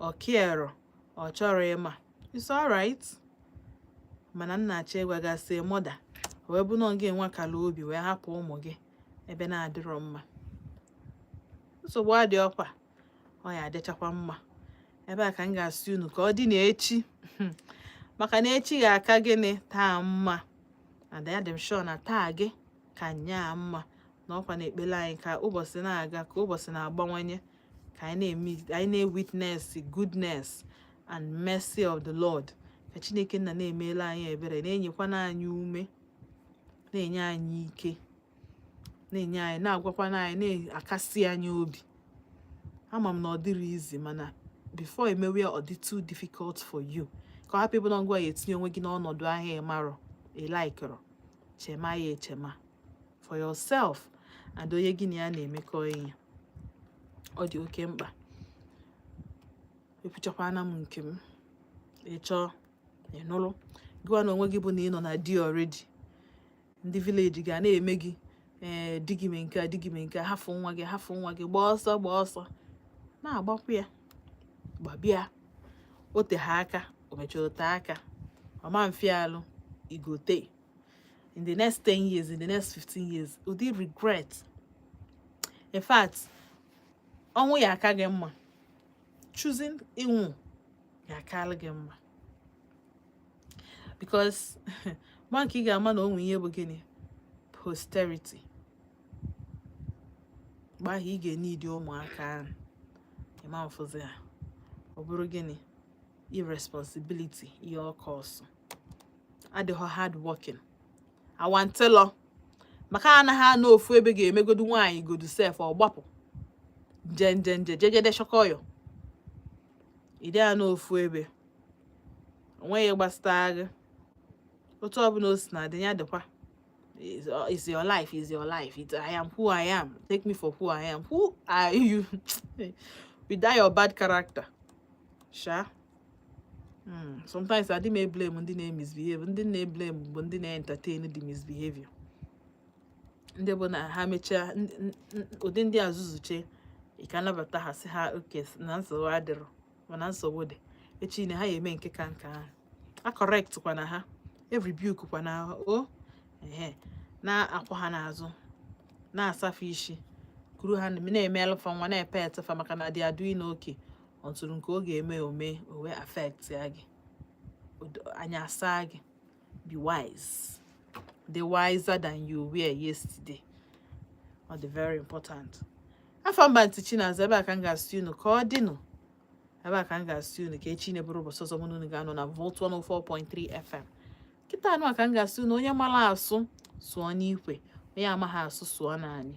ọ kịarọ ọ chọrọ ịma it's alright mana nna achọ ịgwagasị mọda wee bụ na ọ ga-enwe akala obi wee hapụ ụmụ gị ebe na-adịrọ mma nsogbu adị ọkwa ọ ya adịchakwa mma ebe a ka m ga-asị unu ka ọ dị n'echi maka na echi ga-aka gịnị taa mma and ya dị m sure na taa gị ka nyaa mma na ọkwa na-ekpele anyị ka ụbọchị na-aga ka ụbọchị na-agbawanye ka anyị na-witness goodness and mercy of the Lord ka Chineke nna na-emela anyị ebere na-enyekwana anyị ume na-enye anyị ike na-enye anyị na-agwakwana anyị na-akasị anyị obi ama m na ọ dịrị izi mana before emewe ya ọ dị too difficult for you ka hapụ ebe na ngwa ya etinye onwe gị n'ọnọdụ ahịa ịmarọ ịlaikọrọ chema ya echema for yourself and onye gị na ya na-emekọ ihe ọ dị oke mkpa ekwuchakwana m nke m ịchọọ ịnụrụ gịwa na onwe gị bụ na ị nọ na di already ndị village ga na-eme gị di gị mee nke a hafụ nwa gị gbaa ọsọ na-agbakwa ya gbabịa ote ha aka o mechara ote aka ọma mfialụ igote in the next 10 years in the next 15 years ụdị regret in fact ọnwụ ya aka gị mma choosing ịnwụ ya akala gị mma because ma nke ị ga-ama na onwe ihe bụ gịnị posterity mgbe ahụ ị ga-enidi ụmụaka ahụ ịma mfụzi ha ọ bụrụ gịnị irresponsibility ihe ọka ọsọ adịghị hard working awantịlọ maka anaghị anọ ofu ebe ga-emegodu nwaanyị godu sef ọ gbapụ jejede shọkọyọ ide anọ ofu ebe onweghị gbasata gị otu ọbụla o si na adị ya dịkwa is your life I am who I am take me for who I am who are you with that your bad character sha sometimes I may blame ndị na-misbehave ndị na-blame bụ ndị na-entertain the misbehavior ndị bụ na ha mechaa ụdị ndị azụzụche ị ka nabata ha sị ha oke na nsogbu adịrọ mana nsogbu dị echi na ha ya eme nke ka nke ahụ a correct kwana ha rebuke kwana ha o na-akwa ha n'azụ na-asafa isi kuru ha na-eme alụfa nwa na-epe etefa maka na dị adụ ị oke ọtụrụ nke oge eme owe affect ya gị anya asaa gị. Be wise. The wiser than you were yesterday. Or the very important. Afamba ntichi na ebe aka nga asị unu ka ọ dịnụ. Ebe aka nga asị unu ka echi ne bụrụ ụbọchị ọzọ mụ ga-anọ na Volt 104.3 FM. Kịta anụ aka nga asị unu onye mara asụ sụọ n'ikwe, onye amaghị asụ sụọ naanị.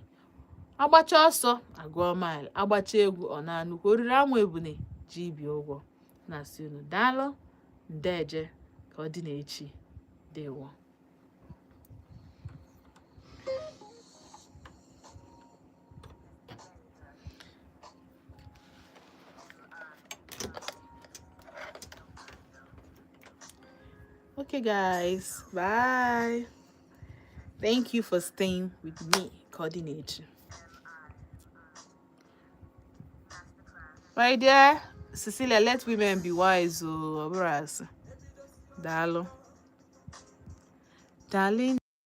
Agbacha ọsọ agụọ mile, agbacha egwu ọ na-anụ ka oriri amụ ebune ji ibi ụgwọ. Na asị unu daalụ ndeje ka ọ dị n'echi. Dewo. Okay, guys. Bye. Thank you for staying with me, coordinating. My dear Cecilia, let women be wise. Oh, Dalo. Darling.